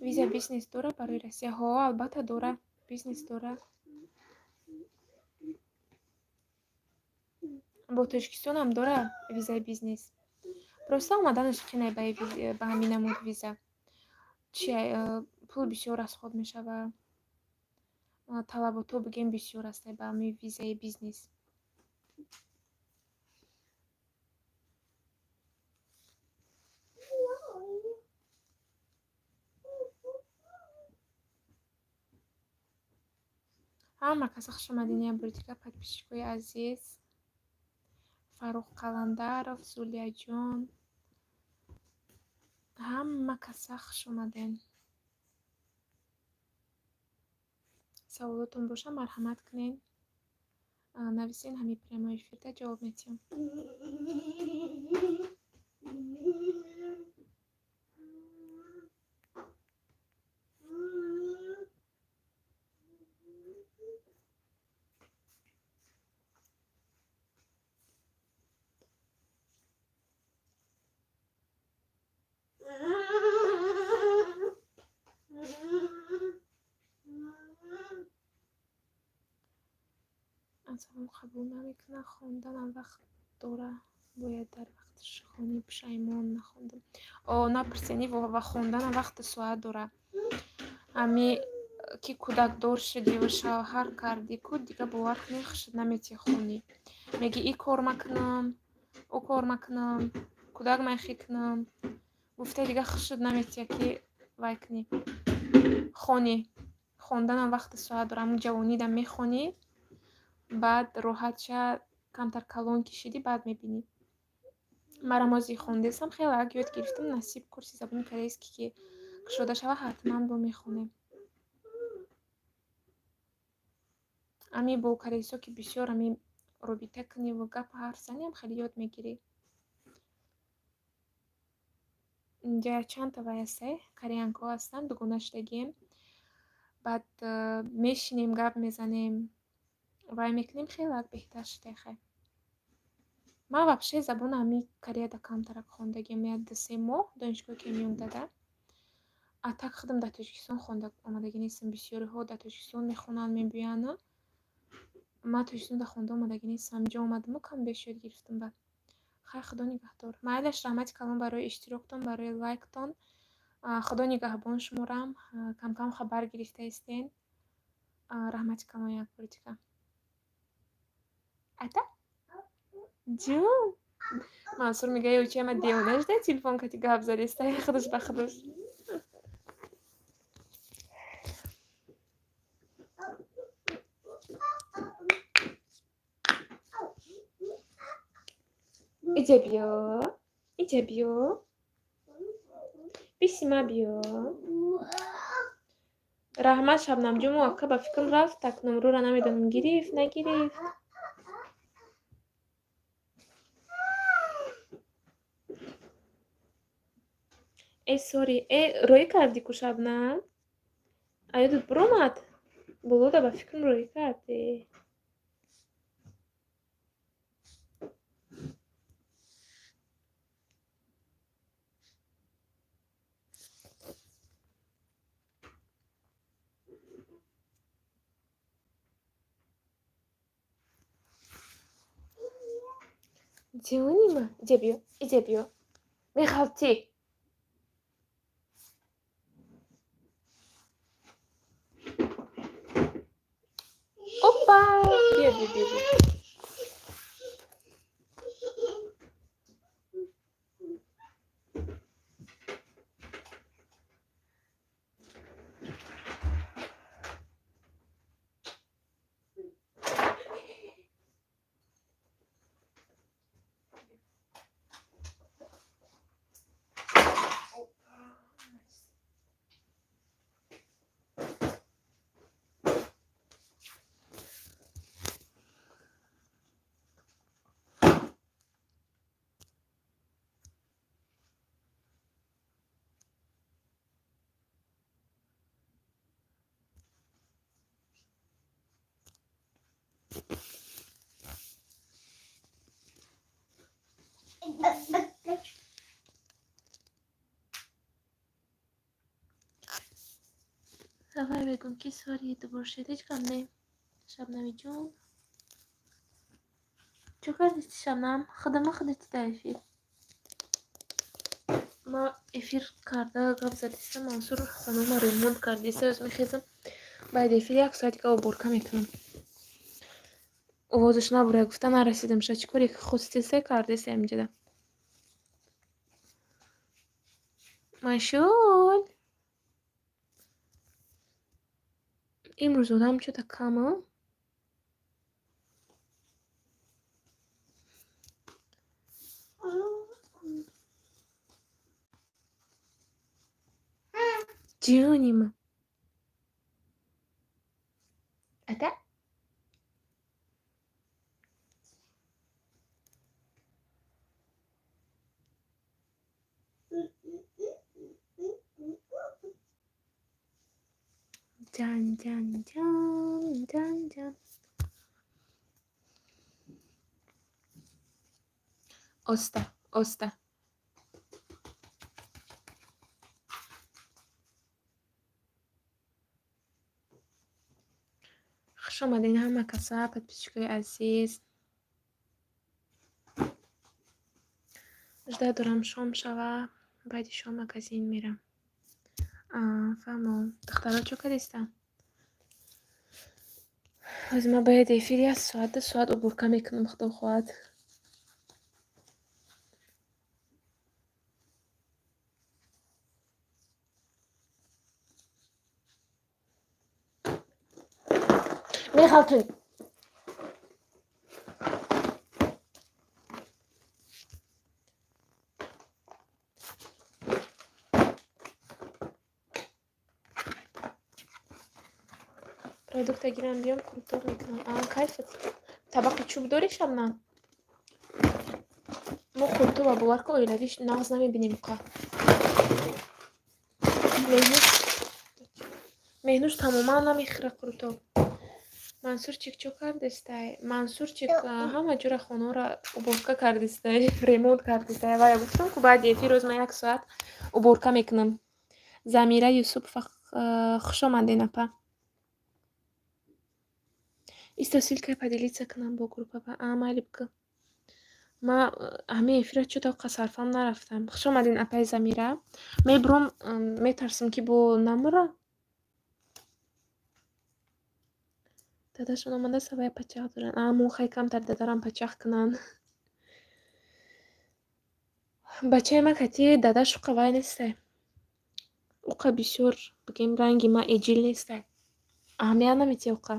виза бизнес дора барои Россия? Ҳо, албатта дора. Бизнес дора. бо Тоҷикистон ҳам дора визаи бизнес. Просто омаданаш қинай ба ҳамин намуд виза. Пул бисёр расход мешава. талаботу бигем бисёр аст ба ами визаи бизнес. Ҳама каса хуш омадин я бурдика подписчикои азиз. Фарух Қаландаров, Зулияҷон, ҳама каса хуш омадин. Саволотон боша марҳамат кунен, нависен, ҳамин прямои эфирда ҷавоб метиҳам. азам қабул намекунад, хонданам вақт дора, бояд дар вақтиш хонӣ, пушаймон нахондам. Напурсени, ва хонданам вақти соат дора. Ами ки кӯдакдор шудӣ ва шавҳар кардӣ, ку дига бовар кунед хушад наметиҳи хонӣ. Меги и кор макунам, о кор макунам, кӯдак мехӣ кунам. Гуфта дига хушад наметиҳи ки вай кунӣ. Хонӣ. Хонданам вақти соат дора. Аму ҷавонидам мехонӣ. Баъд роҳатша камтар калон кишидӣ, баъд мебинӣ. Мара мози хондесам хеле ак ёд гирифтам, насиб курси забони корейский ки кушода шава ҳатман бо мехонем. Ами бо корейсо ки бисёр ами робита кунӣ ва гап ҳарф занӣ ҳам хеле ёд мегирӣ. инҷа чанд та вай аста, кореянко ҳастанд, дугона шудагием. Баъд мешинем, гап мезанем, вай мекунем, хеле ак беҳтар шуда хай. Ман вообще забона ами Кореяда камтарак хондагием. Я 2-3 моҳ донишгоҳ ки меёмдада. А так худам дар Тоҷикистон хонда омадаги нестам. Бисёриҳо дар Тоҷикистон мехонанд, мебиёянд. Ман Тоҷикистонда хонда омадаги нестам. Инҷо омадаму кам беш ёд гирифтам. Ба хай худо нигаҳдор. Майлаш, раҳмати калон барои иштироктон, барои лайктон. Худо нигаҳбон шуморам. Кам-кам хабар гирифта истен. Раҳмати калон як бор дига. Ата? Ҷон. Мансур мегӯяд ӯ чи ама девона шуда телефон кати гап задиста худаш ба худаш. Иҷа биё. Иҷа биё. Бисима биё. Раҳмат Шабнамҷон муакка ба фикрам рафт, так номрӯра намедонам гирифт, нагирифт. Сори, роӣ кардӣ ку Шабнам? Ёдат биромад? Болода ба фикрам роӣ кардӣ. ҷонима, иҷа биё, иҷа биё. Мехалтӣ. Опа! Биё, биё, биё, биё. Давай бегум ки сори дубошед ҳеҷ гап не. Шабнами ҷон. Чӣ кардисти Шабнам? Худама худати дар эфир. Ма эфир карда гап задистам, Мансур хонамо ремонт кардиста, ёз мехезам. بعد ефир 1 соат دیگه уборка мекунам. овозаш набуре гуфта нарасидам. Ша чӣ коре ки хустисе кардисе амҷада. Машул имрӯз одам чута каму. ҷонима ата ҷан ҷан ҷан ҷан ҷан оста оста хуш омадин ҳама каса. подписчикои азиз, жда дорам шом шава. баъди шом магазин мерам. фаҳмо духтаро чӯ кардиста? аз ма бояд эфир 1 соат 2 соат уборка мекунам. худо хоҳад. мехалтун продукта гирам биём куртук мекунам. кайфат табақи чӯб дори шабнам? мо куртуба бовар ку оилавӣ нағз намебинем қа. меҳнуш тамоман намехӯра куртук. мансурчик чӯ кардистай? мансурчик ҳама ҷура хонаро уборка кардистай, ремонт кардистай. ва гуфтам ку баъди эфир рӯз ма 1 соат уборка мекунам. замира юсупова хуш омадин апа. исто силкай поделиться к нам бо группа ба майли бикӯ. ма ҳамин эфира чӯ тоқа сарфам нарафтам. хуш омадин апаи замира. мебурам метарсам ки бо намура дадашон омада савая пачақ доран. мо хай камтар дадарам пачақ кунан. бачаи ма кати дадаш уқа вай нестай. уқа бисёр бигем ранги ма эҷил нестай. аҳамият намедиҳи уқа.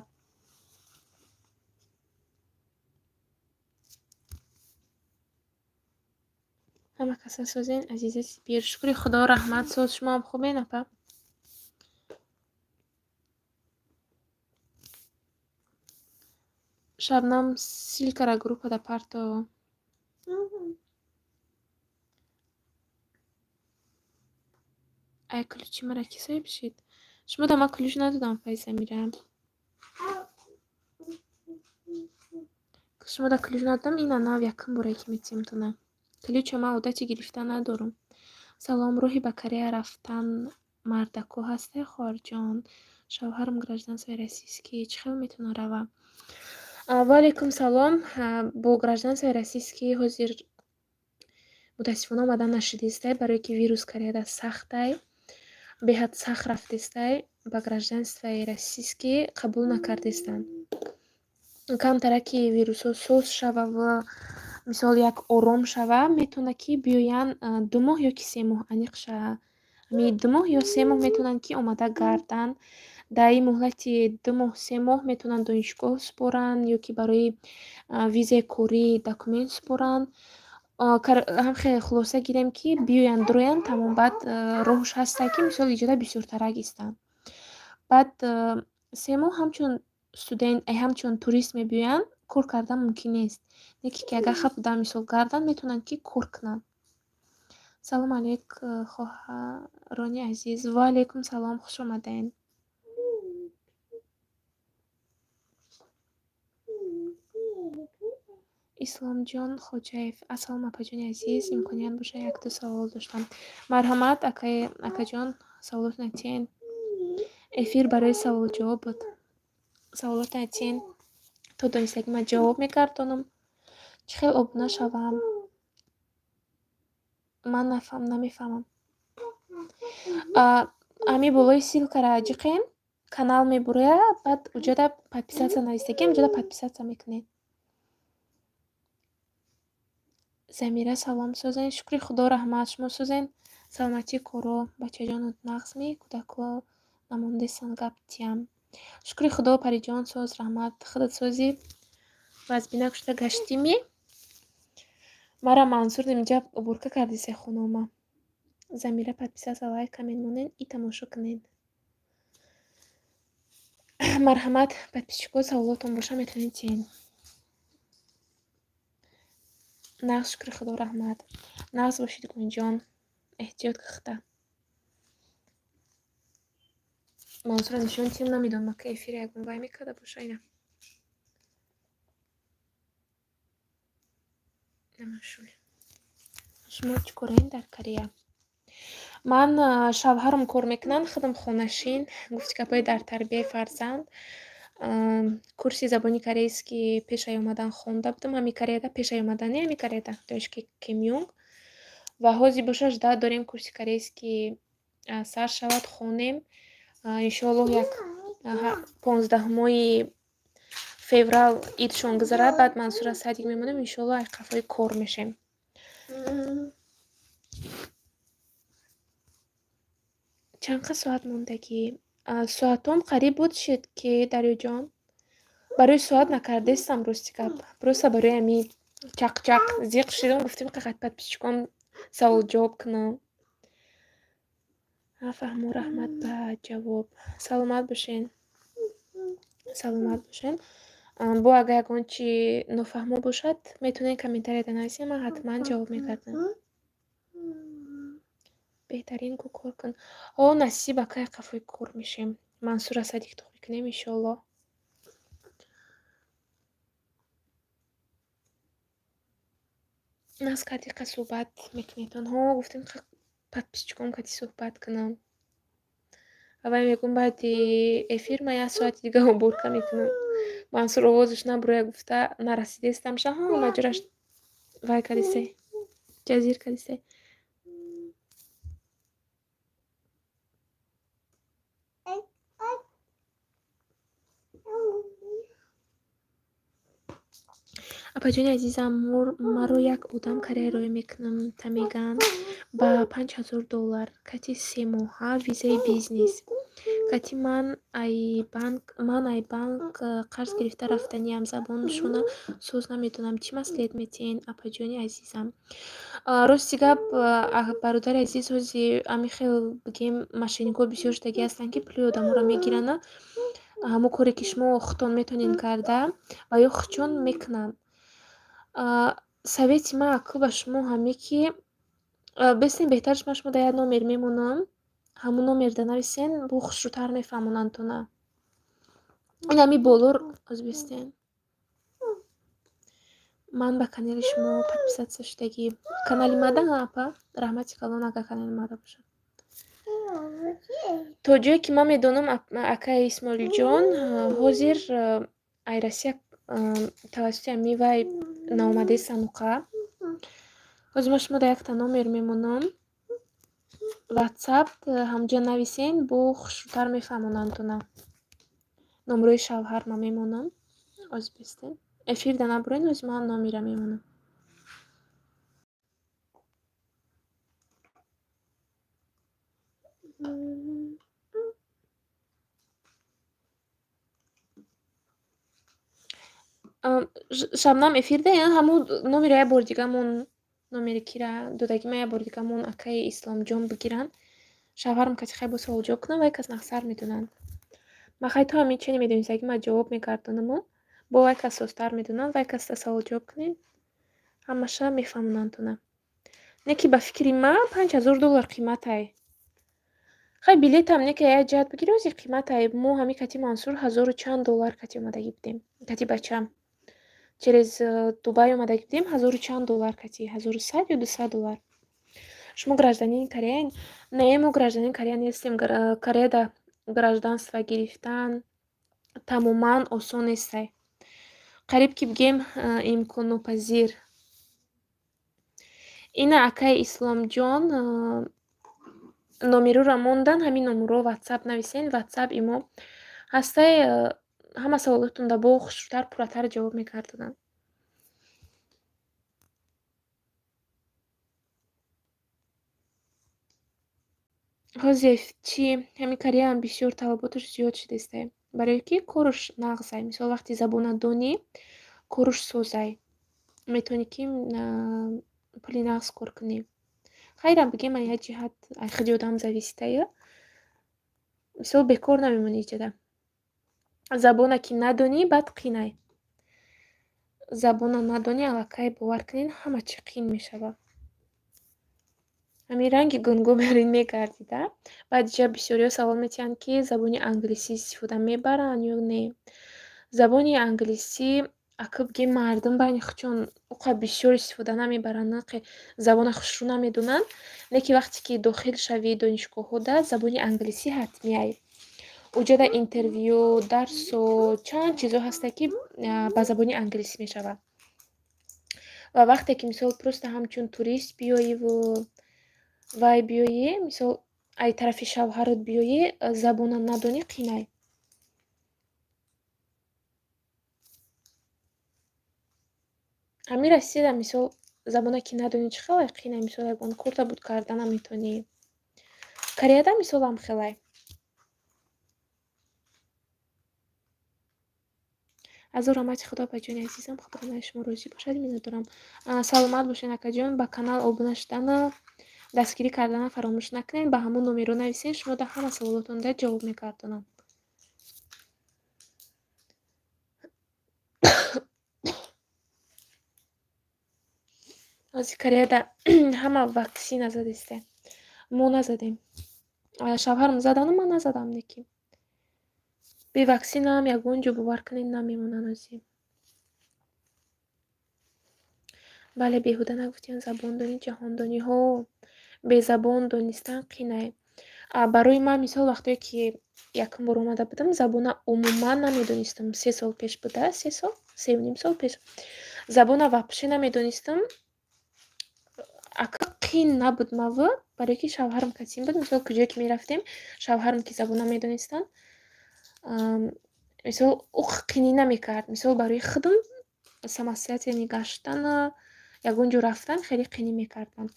ҳама каса созен азизи сипир. шукри худо раҳмат соз. шумоам хубен апа? шабнам силкара группа да парто. ай ключи мара ки сай бишид? шумо да ма ключ надодам файза мирам. шумо да ключ надодам. ина нав якум бора ки метиҳам. ключа ма одати гирифтан надорам. салом, роҳи ба Корея рафтан мардаку ҳастай хоҳарҷон? шавҳарам гражданствои российский. чӣ хел метавонам равам? ва алейкум салом. бо гражданствои российский ҳозир мутаассифона омадан нашидистай, барое ки вирус Кореяда сахтай, беҳад сахт рафтистай. ба гражданствои российский қабул накардистанд. камтара ки вирусҳо соз шава ва мисол як ором шава, метавонад ки биёян 2 моҳ ё ки 3 моҳ аниқ шава. ҳамин 2 моҳ ё 3 моҳ метавонанд ки омада гарданд. дар ин муҳлати 2 моҳ 3 моҳ метавонанд донишгоҳ супоранд ё ки барои визаи корӣ документ супоранд. ҳам хеле хулоса гирем ки биёянд дуроянд тамом. баъд роҳуш ҳастае ки мисол иҷода бисёртарак истанд. баъд 3 моҳ ҳамчун студент ҳамчун турист мебиёянд, кор кардан мумкин нест. не ки агар хапудан мисол гарданд метавонанд ки кор кунанд. салом алейк хоҳарони азиз. ва алейкум салом. хуш омаден. исломҷон хоҷаев. ассалому апаҷони азиз. имконият боша 1-2 савол доштам. марҳамат акаҷон, саволот натиен. эфир барои саволу-ҷавоб буд. саволот натиен. то донистагӣ ман ҷавоб мегардонам. чӣ хел обуна шавам? ман намефаҳмам. ҳамин болои силкара ҷиқем канал мебурад, баъд уҷода подписаться навистагӣ, ҳамҷода подписаться мекунед. Замира салом созен. Шукри худо раҳмат. Шумо созен саломатии коро бачаҷону нағзми кӯдако намондесан гап тиям. Шукри худо париҷон соз раҳмат. Худат созӣ вазбина кушта гаштими. Мара Мансур имҷа убурка кардисе хунума. Замира подписаться лайка менмонен и тамошо кунед. Марҳамат подписчикҳо, саволотон боша метавонед тиен. Нағз шукри худо раҳмат. Нағз бошед гунҷон. Эҳтиёт кахта. Мансура нишон тием намедонам ки эфир ягон вай мекарда боша ина. Намашул. Шумо чӣ кораен дар Корея? Ман шавҳарам кор мекунам, хидматхонашин, гуфтгапҳои дар тарбияи фарзанд. Курси забони корейский пешай омадан хонда будам. Ҳами Кореяда пешай омадани ҳами Кореяда донишгоҳи Кимёнг. Ва ҳозир боша ждат дорем курси корейский сар шавад, хонем. Иншоаллоҳ як 15 феврал идшон гузарад, баъд Мансура садик мемонем. Иншоаллоҳ ай қафои кор мешем. Чанқа соат мондагӣ? Соатом қариб буд шид ки Дарёҷон. Барои соат накардестам рости гап. Просто барои ами чақ-чақ зиқ шидам, гуфтем қақат подписчиком савол ҷавоб кунам. Фаҳмо раҳмат ба ҷавоб. Саломат бошен. Саломат бошен. Бо агар ягон чи нофаҳмо бошад, метавонед комментарияда нависед, ман ҳатман ҷавоб мекардам. Беҳтарин гу кор кун. Насиб акай қафои кор мешем. Мансура садик тух мекунем иншоаллоҳ. Нас кади қа суҳбат мекунед. Онҳо гуфтем қа подписчиком кади суҳбат кунам. Авай мегӯм баъди эфир ма як соати дига убурка мекунам. Мансур овозаш набуроя гуфта нарасидестам ша маҷраш вай кадисе. Ҷазир кадисе. Апаҷони азизам, маро як одам карьераро мекунам та меган ба $5000 кати 3 моҳа визаи бизнес. Кати ман ай банк қарз гирифта рафтаниам. Забоншона соз намедонам. Чӣ маслиҳат метиҳен апаҷони азизам? Рости гап бародари азиз ҳозир ами хел бигем мошенникҳо бисёр шудагӣ ҳастанд ки пули одаморо мегиранд. Ҳамо коре ки шумо худтон метавонед карда ва ё худчон мекунанд. Совети ман акӯ ба шумо ҳаме ки бестен беҳтарш ман шумо дар як номер мемонам. Ҳамун номерда нависен, бо хушрӯтар мефаҳмонанд то на. Ин ами болор озбестен. Ман ба канали шумо подписатсия шудагӣ. Канали мада апа раҳмати калон ага канали мада бошад. То ҷое ки ман медонам акай Исмоилҷон ҳозир ай Россия тавассути ами вай наомадаи сануқа. Ҳозир ман шумо дар якта номер мемонам. WhatsApp ҳамҷа нависен, бо хушрӯтар мефаҳмонанд то на. Номерои шавҳар ман мемонам. Озбестен. Эфирда набурен, ҳозир ман номера мемонам. Шабнам эфирда яън ҳамун номера як бор дигамон номери кира додагима як бор дигамон акаи Исломҷон бигиранд. Шавҳарам кати хай бо савол ҷавоб кунам, вай кас нақсар медонанд. Ма хай то ҳамин чени медонистагӣ ма ҷавоб мегардонам. Бо вай кас состар медонанд, вай каста савол ҷавоб кунед. Ҳамаша мефаҳмонанд то на. Не ки ба фикри ман $5000 қиматай. Хай билетам не ки як ҷаҳат бигири ҳозир қиматай. Мо ҳами кати Мансур $1000 чанд доллар кати омадагӣ будем. Кати бачам. Через Дубай омадагӣ будем $1000 чанд доллар кати. $1100 ё $200. Шумо гражданини Кореяен? Не, мо гражданини Корея нестем. Кореяда гражданство гирифтан тамоман осон нестай. Қариб ки бигем имконнопазир. Ина акай Исломҷон номерура мондан, ҳамин номерро WhatsApp нависен. WhatsApp имо ҳастаи ҳама саволотунда бо хушрӯтар, пурратар ҷавоб мекардонам. Ҳозеф чӣ? Ҳамин карияам бисёр талаботаш зиёд шудааст. Барои ки кораш нағзай. Мисол вақти забона донӣ, кораш созай. Метавонӣ ки пули нағз кор кунӣ. Хайрам бигем аз як ҷиҳат хеле одам зависитая. Мисол бекор намемонӣ ҷада. Забона ки надонӣ, баъд қинай. Забона надонӣ, аллакай бовар кунед, ҳама чӣ қин мешава. Ҳамин ранги гунгум барин мегардид. Баъд ҷа бисёриҳо савол метиҳанд, ки забони англисӣ истифода мебаранд ё не. Забони англисӣ ака бигем мардум байни худшон уқад бисёр истифода намебаранд, нақи забона хушрӯ намедонанд. Леки вақте ки дохил шавӣ донишгоҳҳода, забони англисӣ ҳатмияй. Уҷада интервью, дарсо, чанд чизо ҳаста, ки ба забони англисӣ мешавад. Ва вақте ки мисол просто ҳамчун турист биёиву вай биёӣ, мисол ай тарафи шавҳарат биёӣ, забона надонӣ, қинай. Ҳамин расида мисол забона ки надонӣ чӣ хелай қинай. Мисол ягон корта буд карда наметавонӣ. Кореяда мисолам хелай. ҳазор раҳмати Худо баҷони азизам. Худованд шумо розӣ бошад. Миннатдорам. Саломат бошед акаҷон. Ба канал обуна шудана, дастгирӣ кардана фаромӯш накунед. Ба ҳамон номерҳо нависед. Шумо дар ҳама саволотонда ҷавоб мегардонам. ҳозир Кореяда ҳама ваксина задааст. Мо назадем. Шавҳарам задану ман назадам неки. Бе ваксинаам ягон ҷо бовар кунед намемонанд ҳозир. бале беҳуда нагуфтем забондонӣ ҷаҳондониҳо. Бе забон донистан қинай. Барои ман мисол вақтое ки якум бор омада будам, забона умуман намедонистам. 3 сол пеш буда, 3 сол, 3,5 сол пеш. Забона вапше намедонистам. Ака қин набуд маву, барои ки шавҳарам касин буд. Мисол куҷое ки мерафтем, шавҳарам ки забона медонистанд, мисол уқ қинӣ намекард. Мисол барои худам самостоятельно гаштан, ягон ҷо рафтан хеле қинӣ мекардам.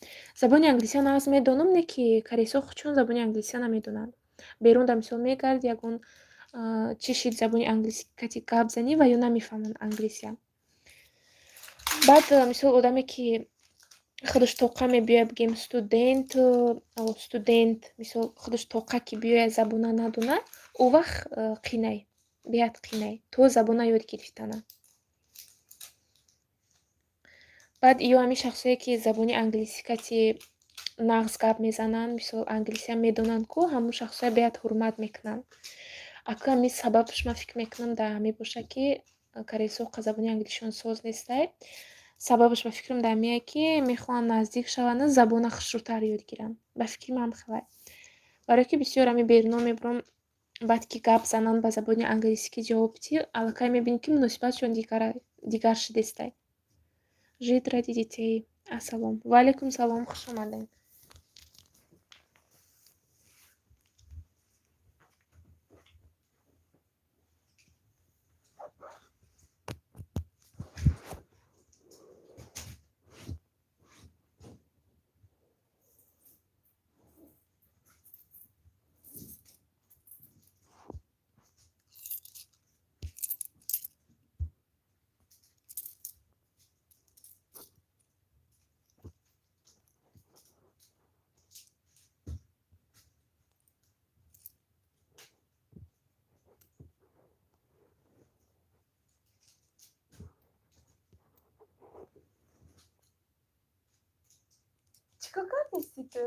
Забони англисиам аз медонам, не ки корейсо худшон забони англисия намедонанд. Берунда мисол мегард ягон чӣ шид забони англискати гап занӣ ва ё намефаҳманд англисия. Баъд мисол одаме ки худаш тоқа мебиёяд, бигем студент, мисол худаш тоқа ки биёяд забона надонад, о вақт қинай, беҳад қинай, то забона ёд гирифтана. Баъд ё ҳамин шахсое ки забони англискати нағз гап мезананд, мисол англисия медонанд ку, ҳамон шахсоя беҳад ҳурмат мекунанд. Ака ҳамин сабабаш ман фикр мекунам дар ҳамин боша, ки корейсо забони англисишон соз нестай. Сабабаш ба фикрам дар ҳамин ки мехоҳанд наздик шаванд, забона хушрӯтар ёд гиранд. Ба фикри ман хелай. Барои ки бисёр ҳамин беруно мебарам, баъд ки гап зананд ба забони англискӣ ҷавоб дӣ, аллакай мебинӣ ки муносибатшон дигар шудааст. Жид ради детей. Ассалом. Ва алайкум салом. Хуш омадед. Чикор кардасти ту?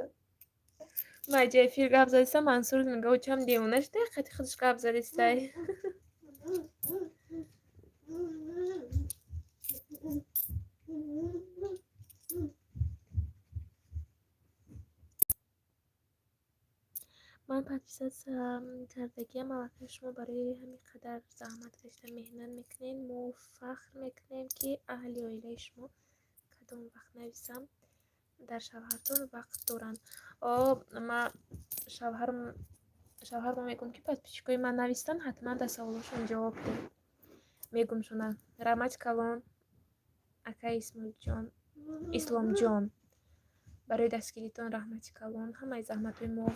Ма ҷа эфир гап задастам, Мансур мегӯ чам девона шуда, хати худаш гап задастай. ман подписаться кардагиам. Аллакай шумо барои ҳамин қадар заҳмат кашида меҳнат мекунед. Мо фахр мекунем ки аҳли оилаи шумо кадом вақт нависам дар шавҳартон вақт доранд. Ма шавҳарам шавҳар мо мегӯм ки подписчикои ман навистан ҳатман дар саволошон ҷавоб диҳ. Мегӯм шуна раҳмати калон акаи исломҷон, барои дастгиритон раҳмати калон, ҳамаи заҳматҳои мо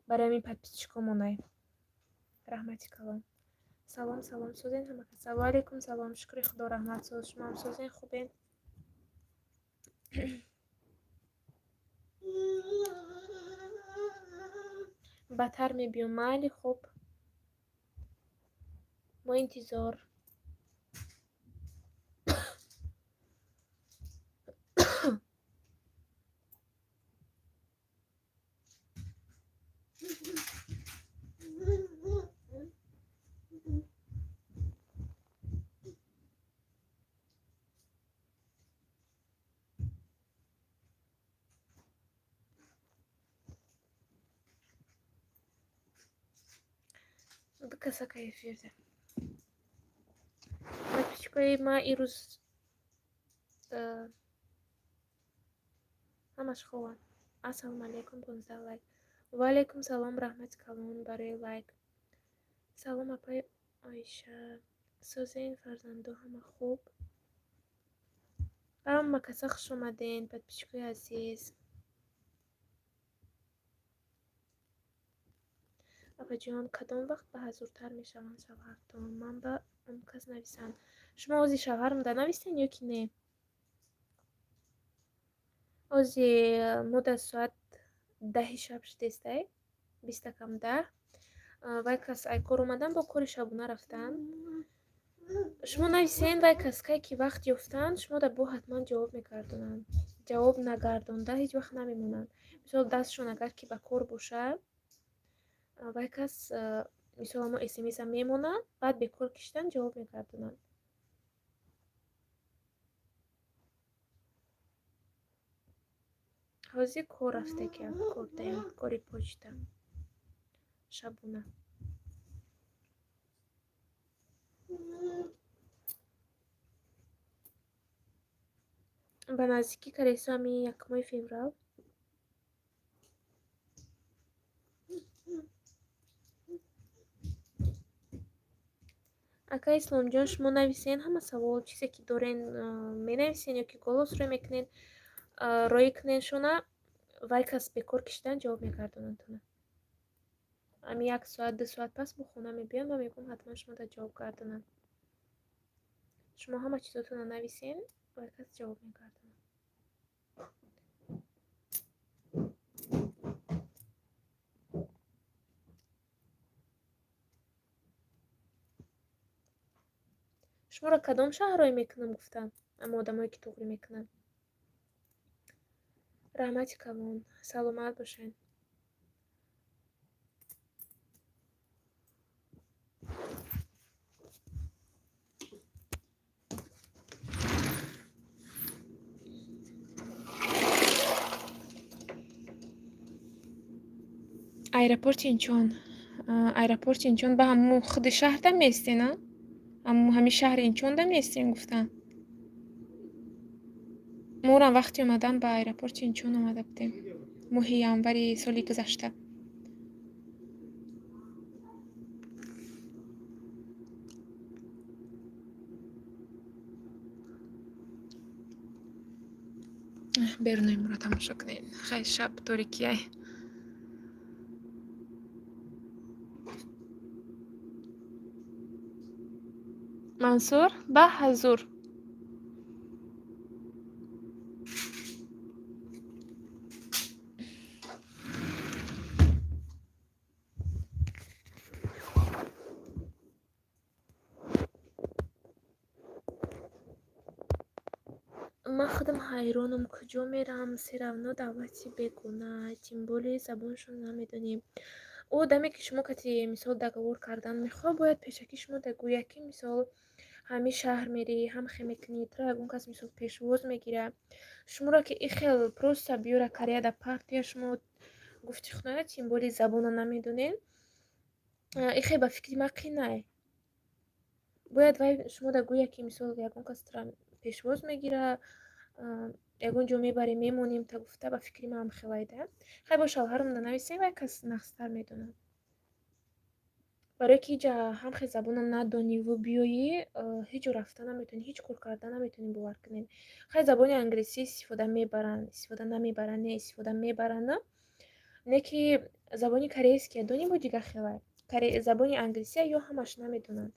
барои ҳамин подписчикомонай. раҳмати калон. салом созен ҳама каса. Ва алайкум салом. Шукри худо, раҳмат соз. Шумоам созен хубен? бадтар мебиём. майли хуб. мо интизор. ду каса кайфиёте. подписчикои ман ирӯз ҳамаш хубанд. ассалому алайкум 15 лайк. ва алайкум салом. раҳмати калон барои лайк. салом апай Оиша. созен фарзанду ҳама хуб. ҳама каса хуш омаден подписчикои азиз. апаҷон кадом вақт ба ҳазуртар мешаванд шавҳартон? ман ба он кас нависам. шумо ози шавҳарм да навистен ё ки не? ози мо дар соат 10 шаб шидестай 20 вай кас ай кор омадан бо кори шабона рафтан. шумо нависен вай кас кай ки вақт ёфтан шумо да бо ҳатман ҷавоб мегардонанд. ҷавоб нагардонда ҳеҷ вақт намемонанд. мисол дастшон агар ки ба кор бошад вай кас мисол мо смс мемонад баъд бекор кишидан ҷавоб мегардонанд. ҳозир кор рафта ки кор даем кори почта шабона. ба наздики каресами 1 феврал ака исломҷон шумо нависен ҳама савол чизе ки дорен менависен ё ки голос рӯй мекунен роӣ кунен шуна вай кас бекор кишидан ҷавоб мегардонанд. ами 1 соат 2 соат пас бо хона мебиён ва мегӯм ҳатман шумо да ҷавоб гардонанд. шумо ҳама чизотонро нависен вай кас ҷавоб мегардонанд. шуморо кадом шаҳр роӣ мекунам гуфтам? ама одамое ки туғрӣ мекунанд. раҳмати калон. саломат бошед. аэропорти инчон. аэропорти инчон ба ҳамун худи шаҳр да местена? ҳамин шаҳри инчон да местен гуфтан. морам вақти омадан ба аэропорти инчон омада будем моҳи январи соли гузашта. берунои моро тамошо кунед. хай шаб торикияй. мансур ба ҳазур. ман худам ҳайронам куҷо мерам серавно давлати бегуна тимболи забоншон намедонем. у одаме ки шумо кати мисол договор кардан мехоҳ бояд пешакӣ шумо дагӯяд ки мисол ҳамин шаҳр мерӣ ҳамхе мекунӣ то ягон кас мисол пешвоз мегира шуморо ки и хел просто биёра кария да партия шумо гуфти хуна тимболи забона намедонем и хел ба фикри ма қинай. бояд вай шумо дагӯя ки мисол ягон кас пешвоз мегира ягон ҷо мебарем мемонем та гуфта ба фикри маам хелайда. хай бо шавҳарам да нависем вай кас нақстар медонад. барое ки иҷа ҳам хе забона надониву биёӣ, ҳеҷ ҷо рафта наметавонӣ, ҳеҷ кор карда наметавонӣ, бовар кунед. Хай забони англисӣ истифода мебаранд, истифода намебаранд, не истифода мебаранд, не ки забони корейские донӣ бо дигар хела. Забони англисия ё ҳамаш намедонанд.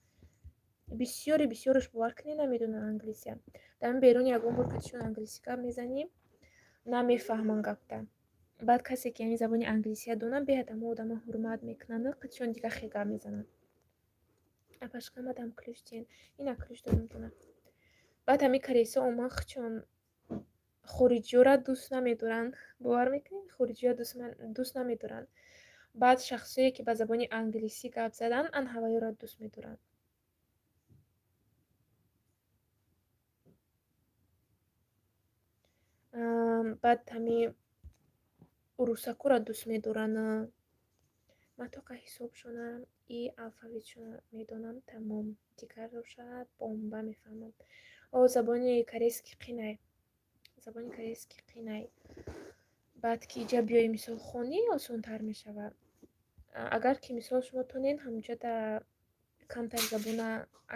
Бисёраш бовар кунед намедонанд англисия. Дар беруни ягон бор катишон англисӣ гап мезанем, намефаҳманд гапта. Баъд касе ки ҳамин забони англисия донад, беҳад ҳама одама ҳурмат мекунанд, катишон дигар хел гап мезананд. Апашкамадам ключтин, ина ключ додам тона. Баъд ҳамин корейсо омад хичон хориҷиёра дӯст намедоранд. Бовар мекунед? Хориҷиёра дӯст намедоранд. Баъд шахсое ки ба забони англисӣ гап заданд, ан ҳаваёра дӯст медоранд. баъд ҳамин русакура дӯст медоранд. ман тока ҳисобшонам и алфавитшона медонам, тамом. Дигароша бомба мефаҳмам. Забони корейский қинай. Забони корейский қинай. баъд ки иҷа биёӣ мисол хонӣ, осонтар мешавад. агар ки мисол шумо тонен ҳамҷода камтар забона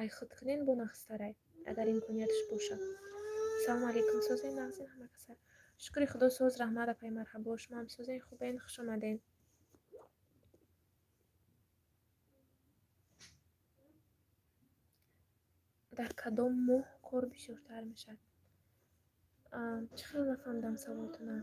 айхуд кунен, бо нақстарай, агар имкониятш бошад. салому алейкум созен нағзин ҳама касар. шукри худо соз раҳмат апай марҳабо. шумоам созен хубен, хуш омаден. дар кадом моҳ кор бисёртар мешавад? чӣ хел нафаҳмидам саволтона.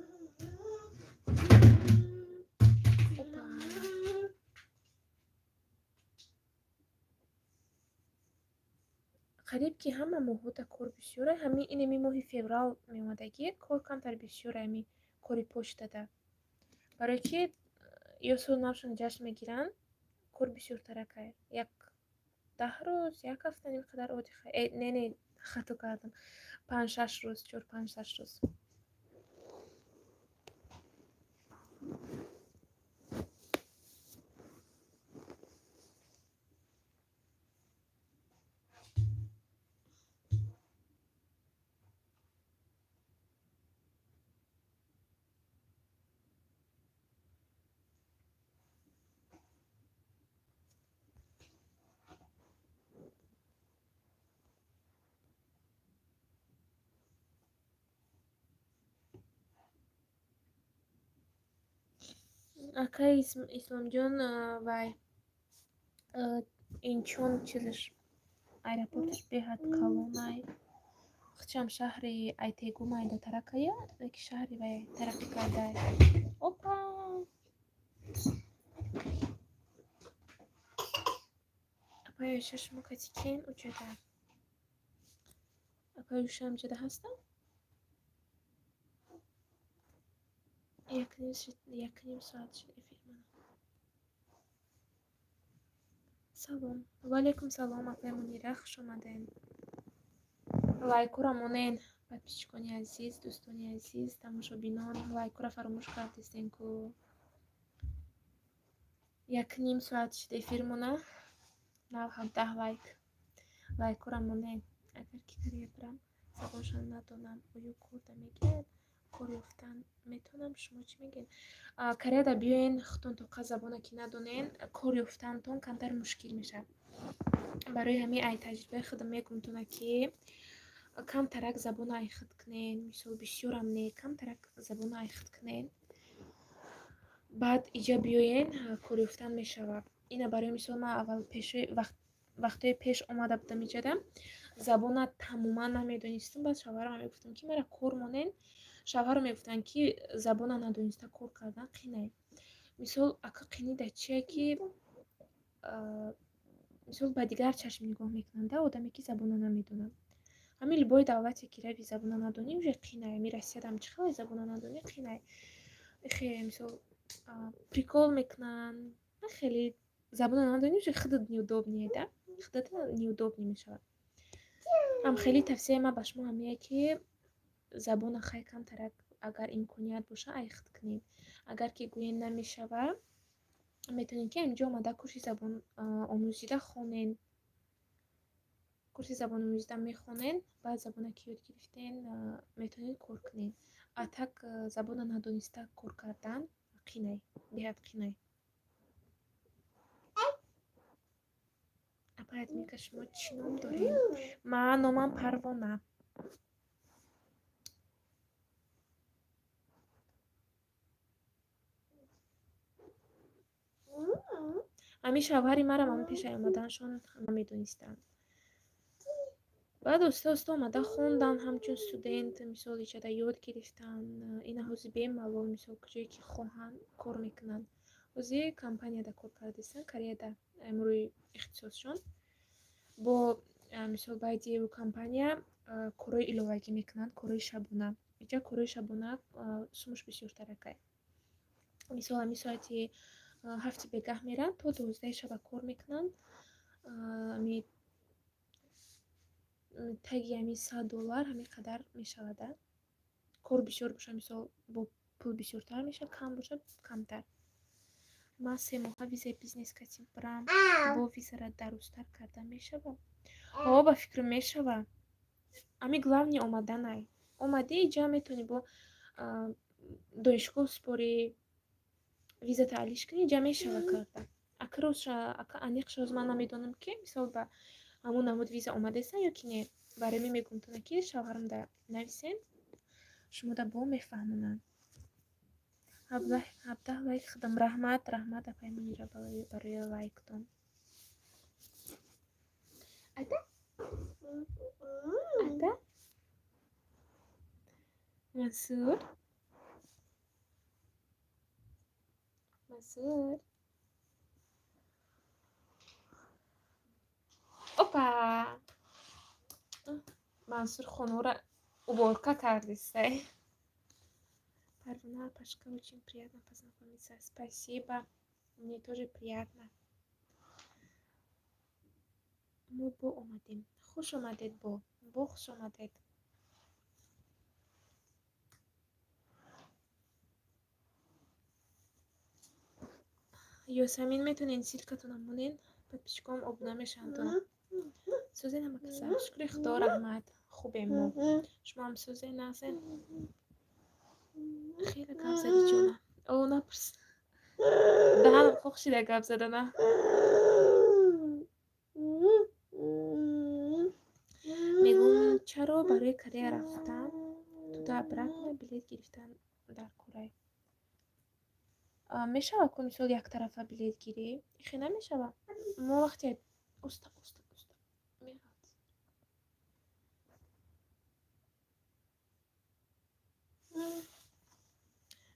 қариб ки ҳама моҳҳода кор бисёра. ҳамин инеми моҳи феврал меомадагӣ кор камтар бисёра, ҳамин кори почтада. барое ки ё сол навшона ҷашн мегиранд, кор бисёртаракай. 10 рӯз, 1 ҳафта нимқадар одиха. Не, хато кардам. 5-6 рӯз, 4-5 рӯз. акай исломҷон, вай инчон чизаш аэропорташ беҳад калонай. хичам шаҳри айтегу майдатаракая, ки шаҳри вай тараққӣ кардай. Опа! апай оша шумо катикен уҷода? апай оша амҷода ҳастам? якним соат шид эфир манам. салом. ваалейкум салом апай мунира, хуш омаден. лайкура монен, подписчикони азиз, дӯстони азиз, тамошобинон, лайкура фаромӯш кардистен ку 1.5 соат шид эфир мона. 17 лайкура монен. агар ки кариябрам забоншон надонам, оё корда мегирад, кор ёфтан метонам. шумо чӣ мегӯед? Кореяда биёен хутон тоқа забона ки надонен, кор ёфтантон камтар мушкил мешавад. барои ҳамин ай таҷрибаи худам мегӯям тона ки камтарак забона айхуд кунен, мисол бисёрам не, камтарак забона айхуд кунен, баъд иҷа биёен кор ёфтан мешавад. ина барои мисол ман аввал вақтҳои пеш омада будам иҷода, забона тамоман намедонистам. баъд шавҳарам мегуфтам ки мара кор монен. шавҳарам мегуфтанд ки забона надониста кор кардан қинай. мисол ака қинида чия ки мисол ба дигар чашм нигоҳ мекунанда одаме ки забона намедонад. ҳамин любой давлате ки рави забона надонӣ уже қинай. ҳамин россиядам чӣ хеле забона надонӣ қинай. хеле мисол прикол мекунанд. хеле забона надонӣ уже худат неудобнее, да? худат неудобне мешавад. ҳам хеле тавсияи ман ба шумо ҳамие ки забона хай камтарак агар имконият боша айхуд кунед. агар ки гӯен намешавад, метавонед ки инҷо омада курси забон омӯзида хонен. курси забономӯзида мехонен, баъд забона ки ёд гирифтен метавонед кор кунед. а так забона надониста кор кардан қинай, беҳад қинай. باید میگه شما چی نام دارین؟ من نامم پروانه. همین شوهری مرا من پیش اومدنشون نمیدونستم. بعد استا اومده خوندن همچون студент مثال ایچده یاد گرفتن اینا حوزی بمالول مثال کجایی که خواهن کار میکنن حوزی компанияда кор кардасан Кореяда амруи ихтисосшон бо мисол баъди компания корои иловагӣ мекунанд корои шабона иҷа корои шабона сумуш бисёртаракай мисол ҳами соати 7 бегаҳ меранд то 12 шаба кор мекунанд ами таги ами $100 ҳамин қадар мешавада кор бисёр боша мисол бо пул бисёртар меша кам боша камтар ман 3 моҳа визаи бизнес катиб барам бо визара дарозтар карда мешава ба фикрам мешава ами главни омаданай омадӣ иҷа метавонӣ бо донишгоҳ спорӣ виза таълиш кунӣ иҷа мешава карда ака аниқшоз ман намедонам ки мисол ба ҳамун намуд виза омадесан ё ки не барами мегумтона ки шавҳарамда нависем шумода бо мефаҳмонанд 17 лайк худам раҳмат апаймонира барои лайктон ада Масур опа Мансур хонора уборка кардистай. Парвана, Пашка, очень приятно познакомиться. Спасибо. Мне тоже приятно. Мы бо омадем. Хуш омадед бо. Бо хуш омадед. Ёсамин метонин силкатона монин. Подписчикам обна мешантон. Сузена макса. Шукри худо рахмат. Хубем мо. Шумо ҳам сузена ҳастен. خیلی گپ زدی جونم او نپرس دهنم خوخ شده گپ زدنه میگم چرا برای کره رفتن تو دبرک بلیت گرفتن در کره میشوه که مثال یک طرفه بلیت گیری خیلی نمیشوه ما وقتی استا میرد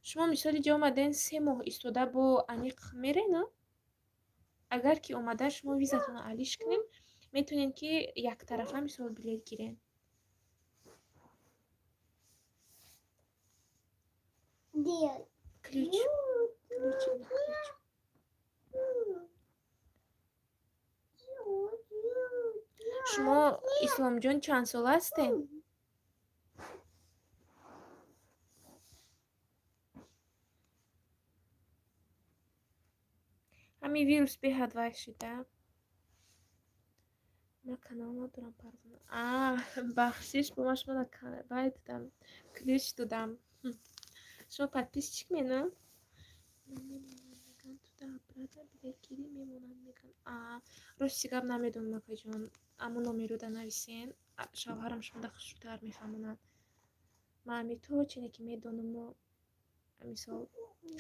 شما مثال جا آمدین 3 ماه ایستاده با انیق میرین اگر که اومده شما ویزاتون علیش کنین میتونین که یک طرفه مثال بلیت گیرین ключ شما اسلام جان چند سال هستین همین ویروس به شده من کانال ندارم پروانه بخشش با من شما باید دادم کلیش دادم شما подписчик менен میگن تو دبرده بگیری میمونن میگن راستی گپ نمیدونم مکاجون اما نمیرو دا نویسین شوهرم شما خوشتر میفهمونن من می تو چینه که میدونم مثال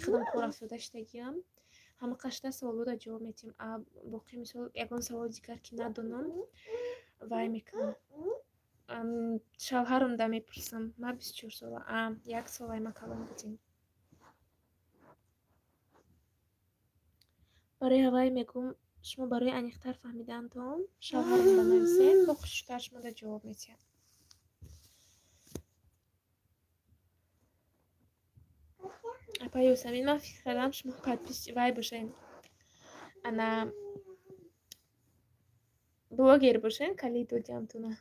خودم کار افتادشتگیم همه قشته سوالو دا جواب میتیم باقی مثال یگان سوال دیگر که ندونم وای میکنم شوهرم دا میپرسم ما 24 ساله یک سال وای ما کلان بودیم برای هوای میگم شما برای انیختر فهمیدن تون شوهرم دا نویسین با خوشتر شما دا جواب میتیم اپا یوسمین من فکر کردم شما подписчик وای باشین انا блогер бошен кали додиамтуна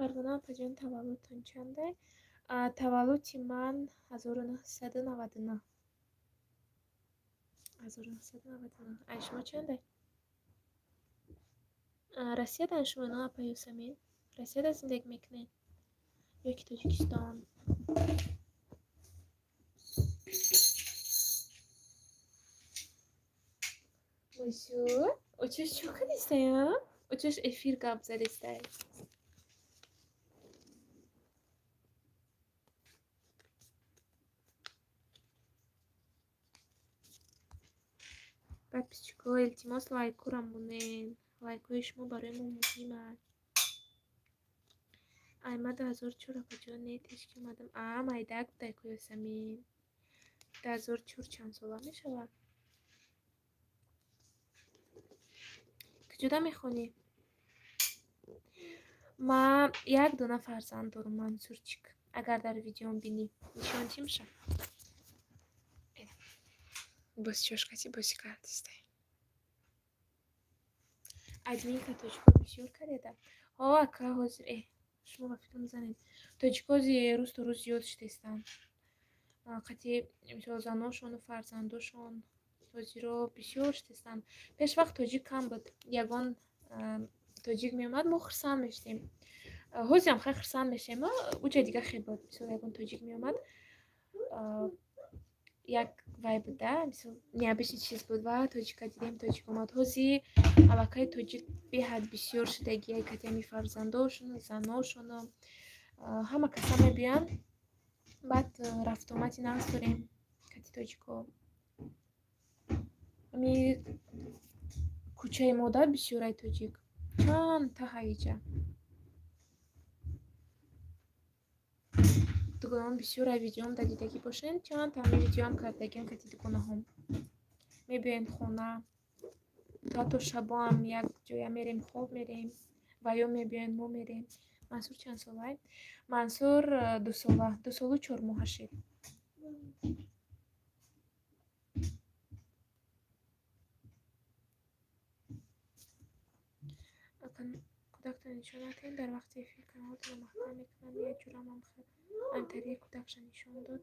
Фарзана апаҷон таваллудтон чанде? Таваллуди ман 1999. 1999. Ай шумо чанде? Россиядан шумо ну апа Юсамин? Россияда зиндагӣ мекунед ё ки Тоҷикистон? Бусюр, учуш чӯ кадистая? Учуш эфир гап задистай. Подписчико, илтимос лайкурам бунен. Лайкҳои шумо барои мо муҳиманд. Аймада 1450 нетеш ки омадам. Майдак будай ку Юсамин. 1400 чанд сола мешавад? Куҷода мехонӣ? Ма як дона фарзанд дорам Мансурчик. Агар дар видеом бинӣ, нишон чӣ мешавад? Боз чошкати бози кардистай. Админка тоҷико бисёр кареда. Ака ҳозир шумо ба фикр мезанед. Тоҷико рӯз то рӯз зиёд шудестанд. Қати мисол заношону фарзандошон ҳозиро бисёр шудестанд. Пеш вақт тоҷик кам буд. Ягон тоҷик меомад, мо хурсанд мештем. Ҳозирам хай хурсанд мешем. Уҷа дига хел буд. Мисол ягон тоҷик меомад, як вай буда, мисол необычный чиз буд ва тоҷика дидем, тоҷик омад. Ҳозир аллакай тоҷик беҳад бисёр шудагия, катями фарзандошону заношону ҳама каса мебиёянд. Баъд рафтуомати нағз дорем кати тоҷико. Ами кӯчаи мода бисёрай тоҷик. Чанд таҳаиҷа. Дугонаҳом бисёрай видеом да дидагӣ бошен. Чанд таҳми видеоам кардагиам кати дугонаҳом. Мебиёем хона. Ҳатто шабоам як ҷоя мерем, хоб мерем. Ва ё мебиёен, мо мерем. Мансур чанд солай? Мансур 2 сола. 2 солу 4 моҳа шед. Кӯдактон нишон надиҳем. Дар вақти эфир каналатонро маҳкам мекунанд. Як ҷурам ҳам амтарии кӯдакша нишон дода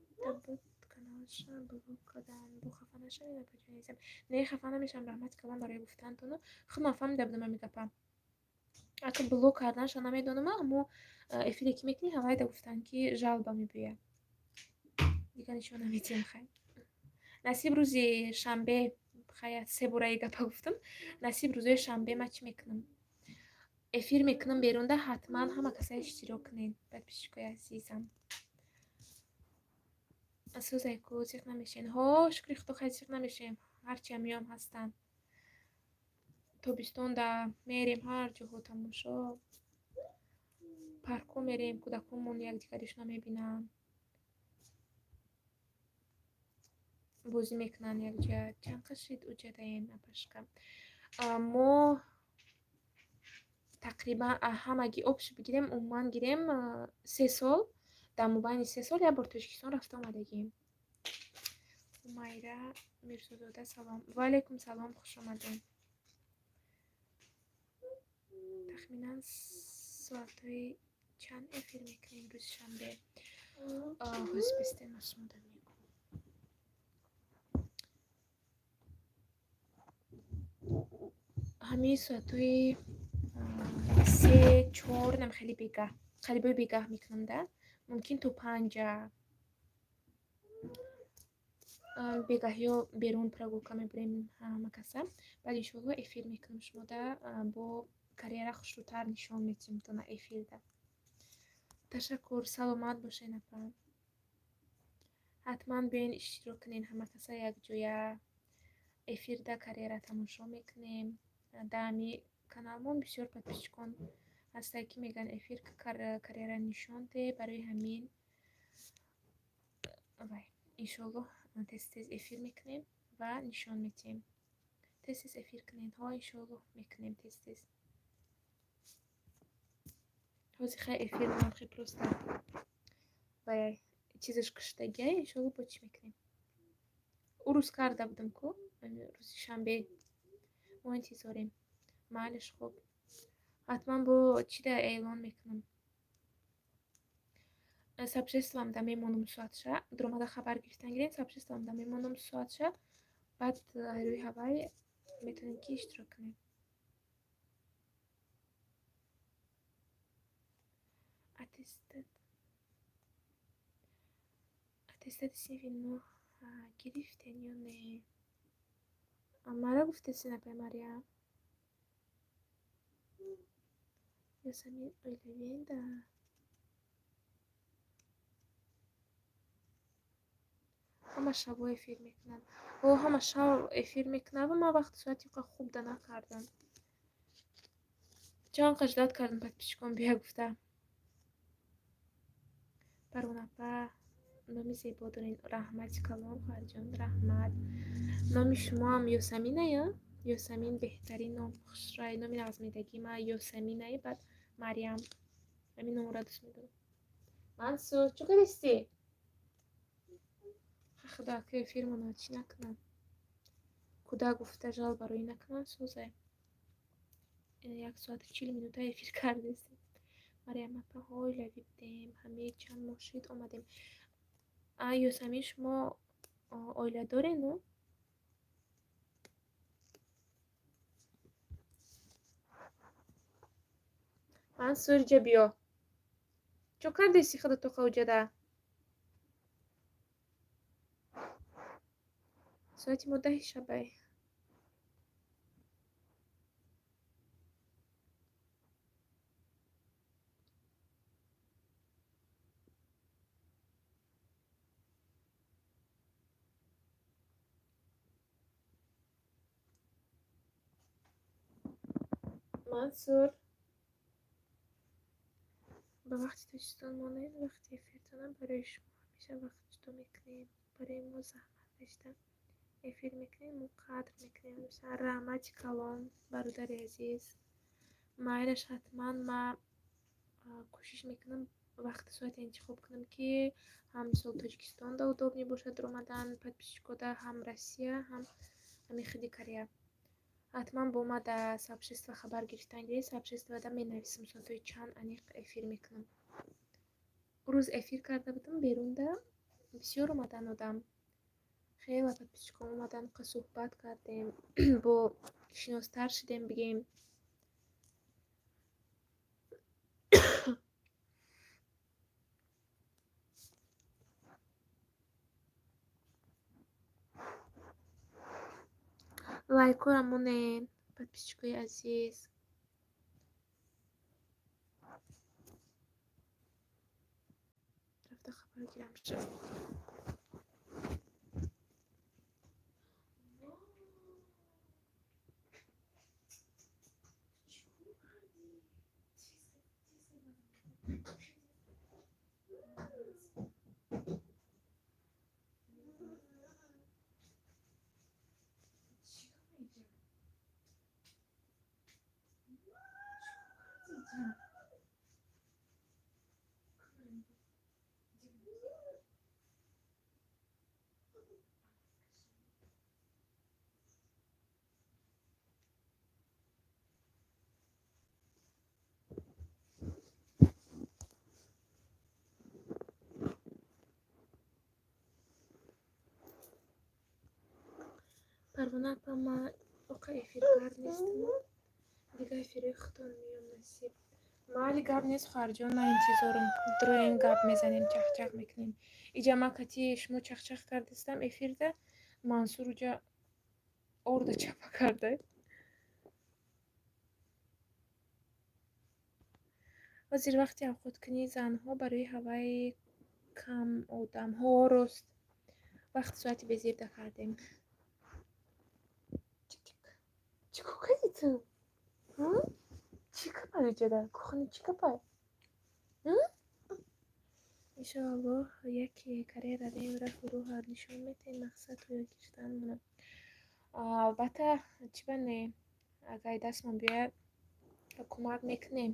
буд. Каналаша блок карданд. Бо хафа нашавед апаҷон азизам. Не хафа намешавам. Раҳмати калон барои гуфтантону. Худ ман фаҳмида будам ами гапа. Ака блок карданашо намедонам, аммо эфире ки мекунӣ ҳавайда гуфтанд ки жалба мебиёяд. Дига нишон намедиҳем хай. Насиб рӯзи шанбе, хай 3 бора гапа гуфтам. Насиб рӯзои шанбе ма чӣ мекунам? Эфир мекунам берунда, ҳатман ҳама каса иштирок кунед. Подписчикои азизам. Сӯзайку зиқ намешен. Шукри худо хай зиқ намешем. Ҳарчи амиём ҳастанд. Тобистонда мерем ҳар ҷоҳо тамошо. Парко мерем, кӯдаконмон якдигаришона мебинанд. Бозӣ мекунанд якҷоя. Чанд қашид уҷадаен апашка. Мо тақрибан ҳамаги обшо бигирем, умуман гирем 3 сол. Дар мобайни 3 сол як бор Тоҷикистон рафта омадагием. Умайра Мирзодода салом. Ва алайкум салом, хуш омадед. Тахминан соатҳои чанд эфир мекунем рӯзи шанбе? Ҳозир бистем масмуда мегӯ. ҳамин соатҳои 3-4 нам хеле бегаҳ. Қалибои бегаҳ мекунам да. Мумкин то 5 бегаҳиё берун прогулка мебурем ҳама каса. Баъд иншоалло эфир мекунам шумода бо карьера хушрӯтар нишон метим то на эфирда. Ташаккур, саломат бошен апа. ҳатман биёен иштирок кунен ҳама каса якҷоя. Эфирда карьера тамошо мекунем. Даами каналмон бисёр подписчикон ҳастанд ки меган эфир карьера нишон де. Барои ҳамин иншоалло тез эфир мекунем ва нишон метем. Тез эфир кунен. Иншоалло мекунем тез. ҳозир хай эфир намхи просто ва чизаш куштагия. Иншоалло бо чӣ мекунем? Урус карда будам ку рӯзи шанбе. Мо интизорем. Маълиш хуб. ҳатман бо чида эълон мекунам. сабшествам да мемонам соатша дуромада хабар гирифтан гирем сабшествам да мемонам соатша баъд рӯи ҳавай метавонем ки иштирок кунем. аттестати синфи нӯҳ гирифтен ё не? мара гуфтаси напай Мариям ёсамин оилавиенда ҳама шабо эфир мекунад. Ҳама шаб эфир мекунад ва ман вақти соати хуб да накардам. Чанд қаждат кардам подписчиком бия гуфта. Парвонапа номи зебо дорин. Раҳмати калом хоҳарҷон раҳмат. номи шумоам Ёсаминая? Ёсамин беҳтарин ном. Хушрай номи назмидагӣ ма Ёсаминае баъд Мариям. ҳамин номро дӯст медорам. Мансур чӣ каристи? худа ки эфирмона чӣ накунам? куда гуфта жал барои накунам сӯзе. 1 соат 40 минута эфир кардестем. Мариям апа оилавӣ будем. ҳамаи чанд моҳ шид омадем. Ёсамин шумо оила дорену? Мансур ҷа биё. чо кардеси худа тоқа уҷада? соати мо 10 шабай. Мансур ба вақти тоҷикистон монем. вақти эфиртонам барои шумо ҳамеша вақт ҷудо мекунем. барои мо заҳмат кашида эфир мекунем. мо қадр мекунем. ҳамеша раҳмати калом бародари азиз. майлаш ҳатман ма кӯшиш мекунам вақти соате интихоб кунам ки ҳам мисол тоҷикистонда удобни бошад омадан подписчикода, ҳам Россия, ҳам амихиди Корея. ҳатман бо ма да сообщество хабар гирифтан гирем. сообществода менависам соатҳои чанд аниқ эфир мекунам. рӯз эфир карда будам берунда. бисёр омадан одам. хеле подписчиком омадан. суҳбат кардем. бо шиностар шидем бигем. лайкора монен подписчикои азиз. рафта хабар гирам шуд. парвона апа ман оқа эфиргар нестам. дига эфири худтон миём насиб. майли гап нест хоҳарҷон. ман интизорам. дурем гап мезанем чахчах мекунем. иҷа ман кати шумо чахчах кардастам эфирда. мансур уҷа орда чапа карда. ҳозир вақти овқоткунии занҳо барои ҳаваи кам одамҳо рост вақти соати безебда кардем. чӣ кӯкади ту? чӣ капай уҷада? кухни чӣ капай? иншоаллоҳ яке карьера демра фурӯҳа нишон метаем мақсад ҳоё гирифтан мона. албатта чӣ бане агар дастмон биёяд кӯмак мекунем.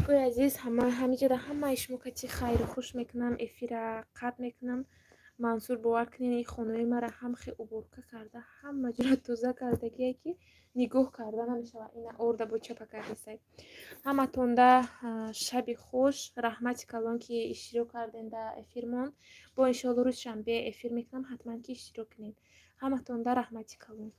دوستгои азиз, ҳамиҷода ҳамаи шумо качи хайру хуш мекунам, эфира қатъ мекунам. Мансур бовар кунед ин хонаи маро ҳам хе уборка карда, ҳама ҷоро тоза кардагие ки нигоҳ карда намешавад. Ина орда бо чапа кардасай. Ҳаматонда шаби хуш. Раҳмати калон ки иштирок кардем дар эфирмон. Бо иншоалло рӯзи шанбе эфир мекунам, ҳатман ки иштирок кунед. Ҳаматонда раҳмати калон.